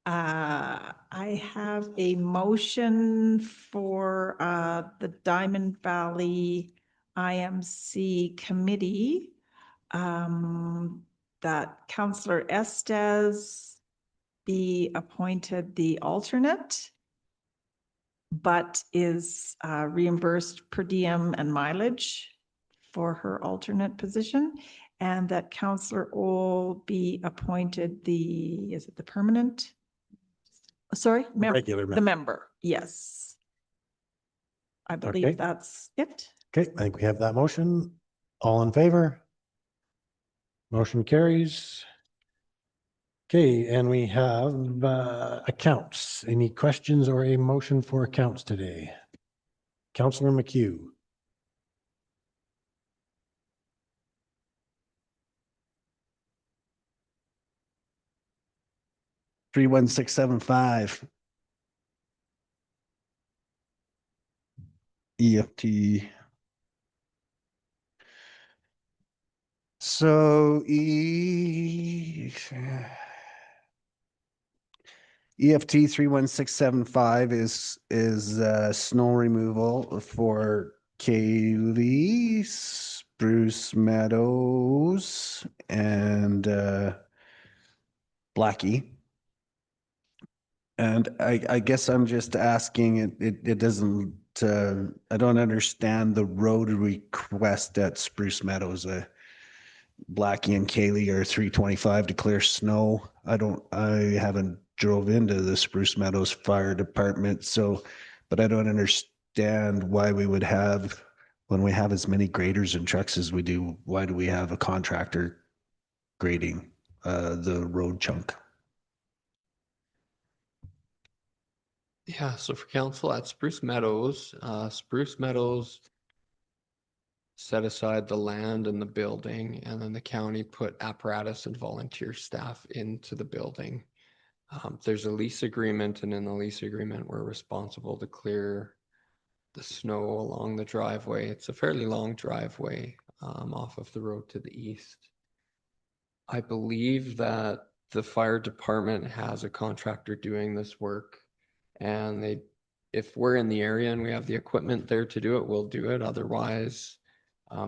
I have a motion for the Diamond Valley IMC committee that Councillor Estes be appointed the alternate, but is reimbursed per diem and mileage for her alternate position, and that Councillor Ohl be appointed the, is it the permanent? Sorry? Regular The member, yes. I Okay. believe that's it. Okay, I think we have that motion. All in favor? Motion carries. Okay, and we have accounts. Any questions or a motion for accounts today? Councillor McHugh. Three one six seven five. EFT. So EFT 31675 is snow removal for Kaylee, Spruce Meadows, and Blackie. And I guess I'm just asking, it doesn't, I don't understand the road request at Spruce Meadows. Blackie and Kaylee are 325 to clear snow. I haven't drove into the Spruce Meadows Fire Department, so, but I don't understand why we would have, when we have as many graders and trucks as we do, why do we have a contractor grading the road chunk? Yeah, so for council at Spruce Meadows set aside the land and the building, and then the county put apparatus and volunteer staff into the building. There's a lease agreement, and in the lease agreement, we're responsible to clear the snow along the driveway. It's a fairly long driveway off of the road to the east. I believe that the fire department has a contractor doing this work, and if we're in the area and we have the equipment there to do it, we'll do it. Otherwise,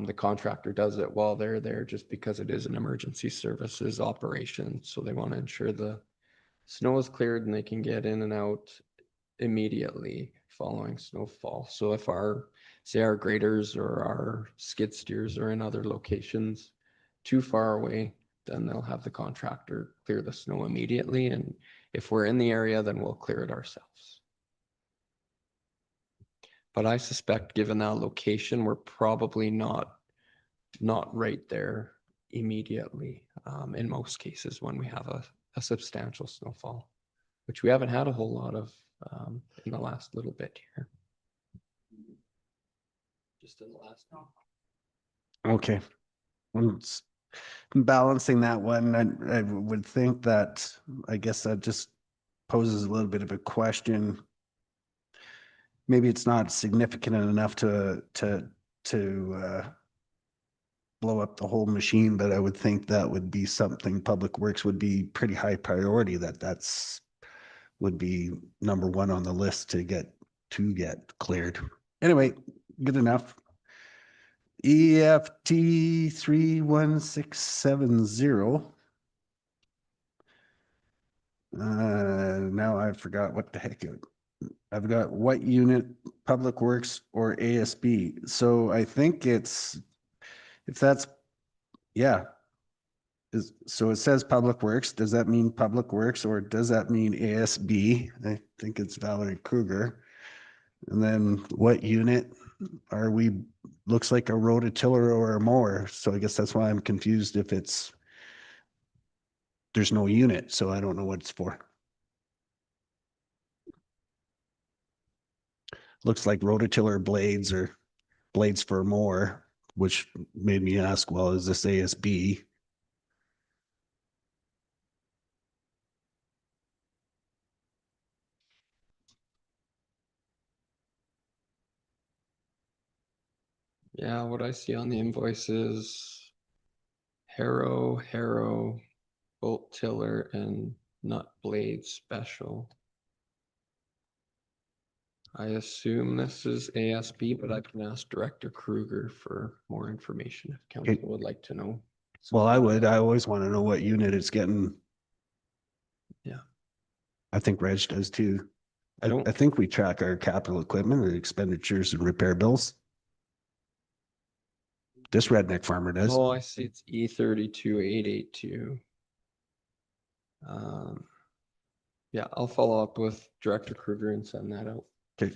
the contractor does it while they're there, just because it is an emergency services operation. So they want to ensure the snow is cleared and they can get in and out immediately following snowfall. So if say our graders or our skid steers are in other locations too far away, then they'll have the contractor clear the snow immediately. And if we're in the area, then we'll clear it ourselves. But I suspect, given that location, we're probably not right there immediately in most cases when we have a substantial snowfall, which we haven't had a whole lot of in the last little bit here. just in the last. Okay. I'm balancing that one. I would think that, I guess that just poses a little bit of a question. Maybe it's not significant enough to blow up the whole machine, but I would think that would be something Public Works would be pretty high priority, that's would be number one on the list to get cleared. Anyway, good enough. EFT 31670. Now I forgot what the heck I've got what unit, Public Works or ASB. So I think if that's, yeah. So it says Public Works. Does that mean Public Works or does that mean ASB? I think it's Valerie Kruger. And then what unit are we, looks like a rototiller or a mower. So I guess that's why I'm confused if there's no unit, so I don't know what it's for. Looks like rototiller blades or blades for a mower, which made me ask, well, is this ASB? Yeah, what I see on the invoice is harrow, bolt tiller, and nut blade special. I assume this is ASB, but I can ask Director Kruger for more information if council would like to know. Well, I always want to know what unit it's getting. Yeah. I think Reg does too. I think we track our capital equipment and expenditures and repair bills. This redneck farmer does. Oh, I see. It's E32882. Yeah, I'll follow up with Director Kruger and send that out. Okay.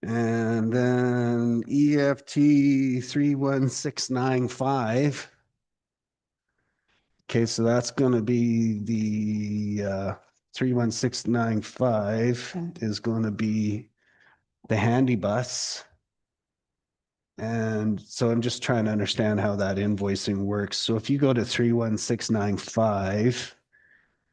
And then EFT 31695. Okay, so that's going to be the 31695 is going to be the handy bus. And so I'm just trying to understand how that invoicing works. So if you go to 31695,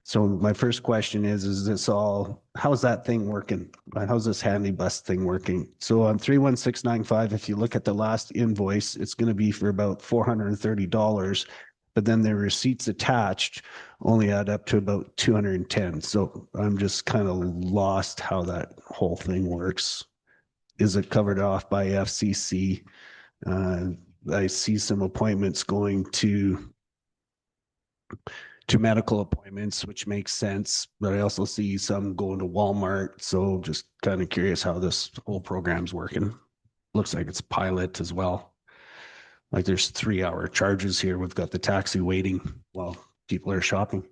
so my first question is this all, how's that thing working? How's this handy bus thing working? So on 31695, if you look at the last invoice, it's going to be for about $430, but then the receipts attached only add up to about 210. So I'm just kind of lost how that whole thing works. Is it covered off by FCC? I see some appointments going to medical appointments, which makes sense, but I also see some going to Walmart. So just kind of curious how this whole program's working. Looks like it's pilot as well. Like there's 3-hour charges here. We've got the taxi waiting while people are shopping.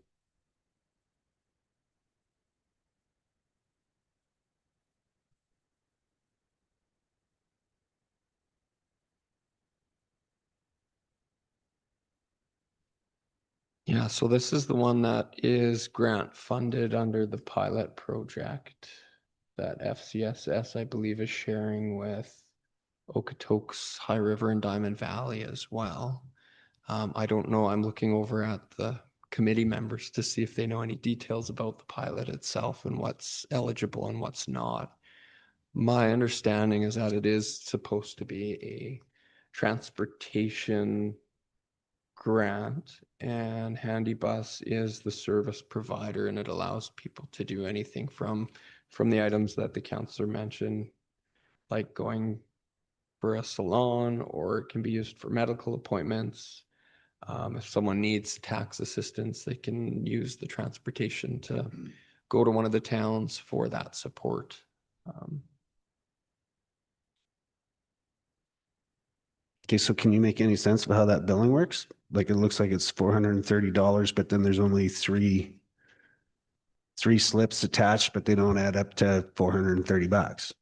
Yeah, so this is the one that is grant funded under the pilot project that FCSS, I believe, is sharing with Okotoks, High River, and Diamond Valley as well. I don't know. I'm looking over at the committee members to see if they know any details about the pilot itself and what's eligible and what's not. My understanding is that it is supposed to be a transportation grant, and Handy Bus is the service provider, and it allows people to do anything from the items that the counselor mentioned, like going for a salon, or it can be used for medical appointments. If someone needs tax assistance, they can use the transportation to go to one of the towns for that support. Okay, so can you make any sense of how that billing works? Like it looks like it's $430, but then there's only three slips attached, but they don't add up to $430.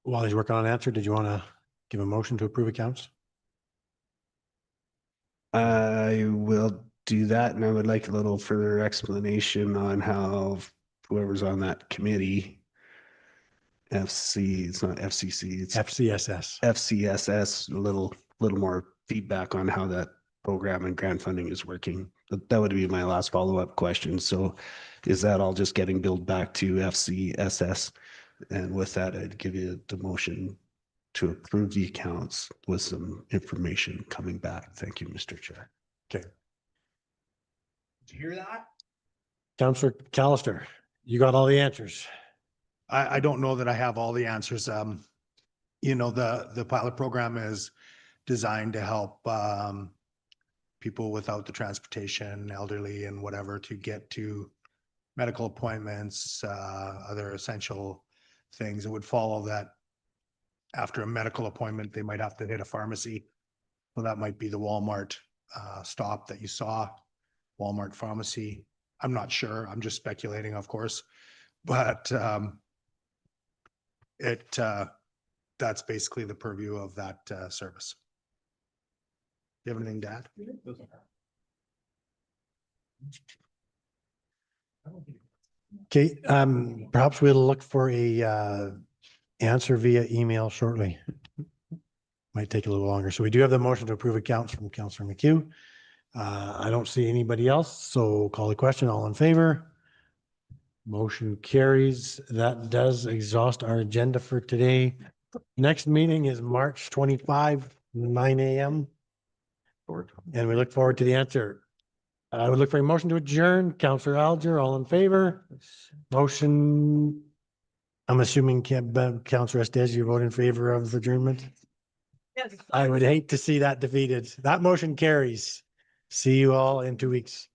While he's working on an answer, did you want to give a motion to approve accounts? I will do that, and I would like a little further explanation on how whoever's on that committee, it's not FCC, it's FCSS. FCSS, a little more feedback on how that program and grant funding is working. That would be my last follow-up question. So is that all just getting billed back to FCSS? And with that, I'd give you the motion to approve the accounts with some information coming back. Thank you, Mr. Chair. Okay. Did you hear that? Councillor Callister, you got all the answers. I don't know that I have all the answers. You know, the pilot program is designed to help people without the transportation, elderly and whatever, to get to medical appointments, other essential things. It would follow that after a medical appointment, they might have to hit a pharmacy. So that might be the Walmart stop that you saw, Walmart pharmacy. I'm not sure. I'm just speculating, of course, but that's basically the purview of that service. You have anything to add? Okay, perhaps we'll look for a answer via email shortly. Might take a little longer. So we do have the motion to approve accounts from Councillor McHugh. I don't see anybody else, so call the question. All in favor? Motion carries. That does exhaust our agenda for today. Next meeting is March 25, 9 a.m. And we look forward to the answer. I would look for a motion to adjourn. Councillor Alger, all in favor? Motion. I'm assuming Councillor Estes, you vote in favor of adjournment? Yes. I would hate to see that defeated. That motion carries. See you all in 2 weeks.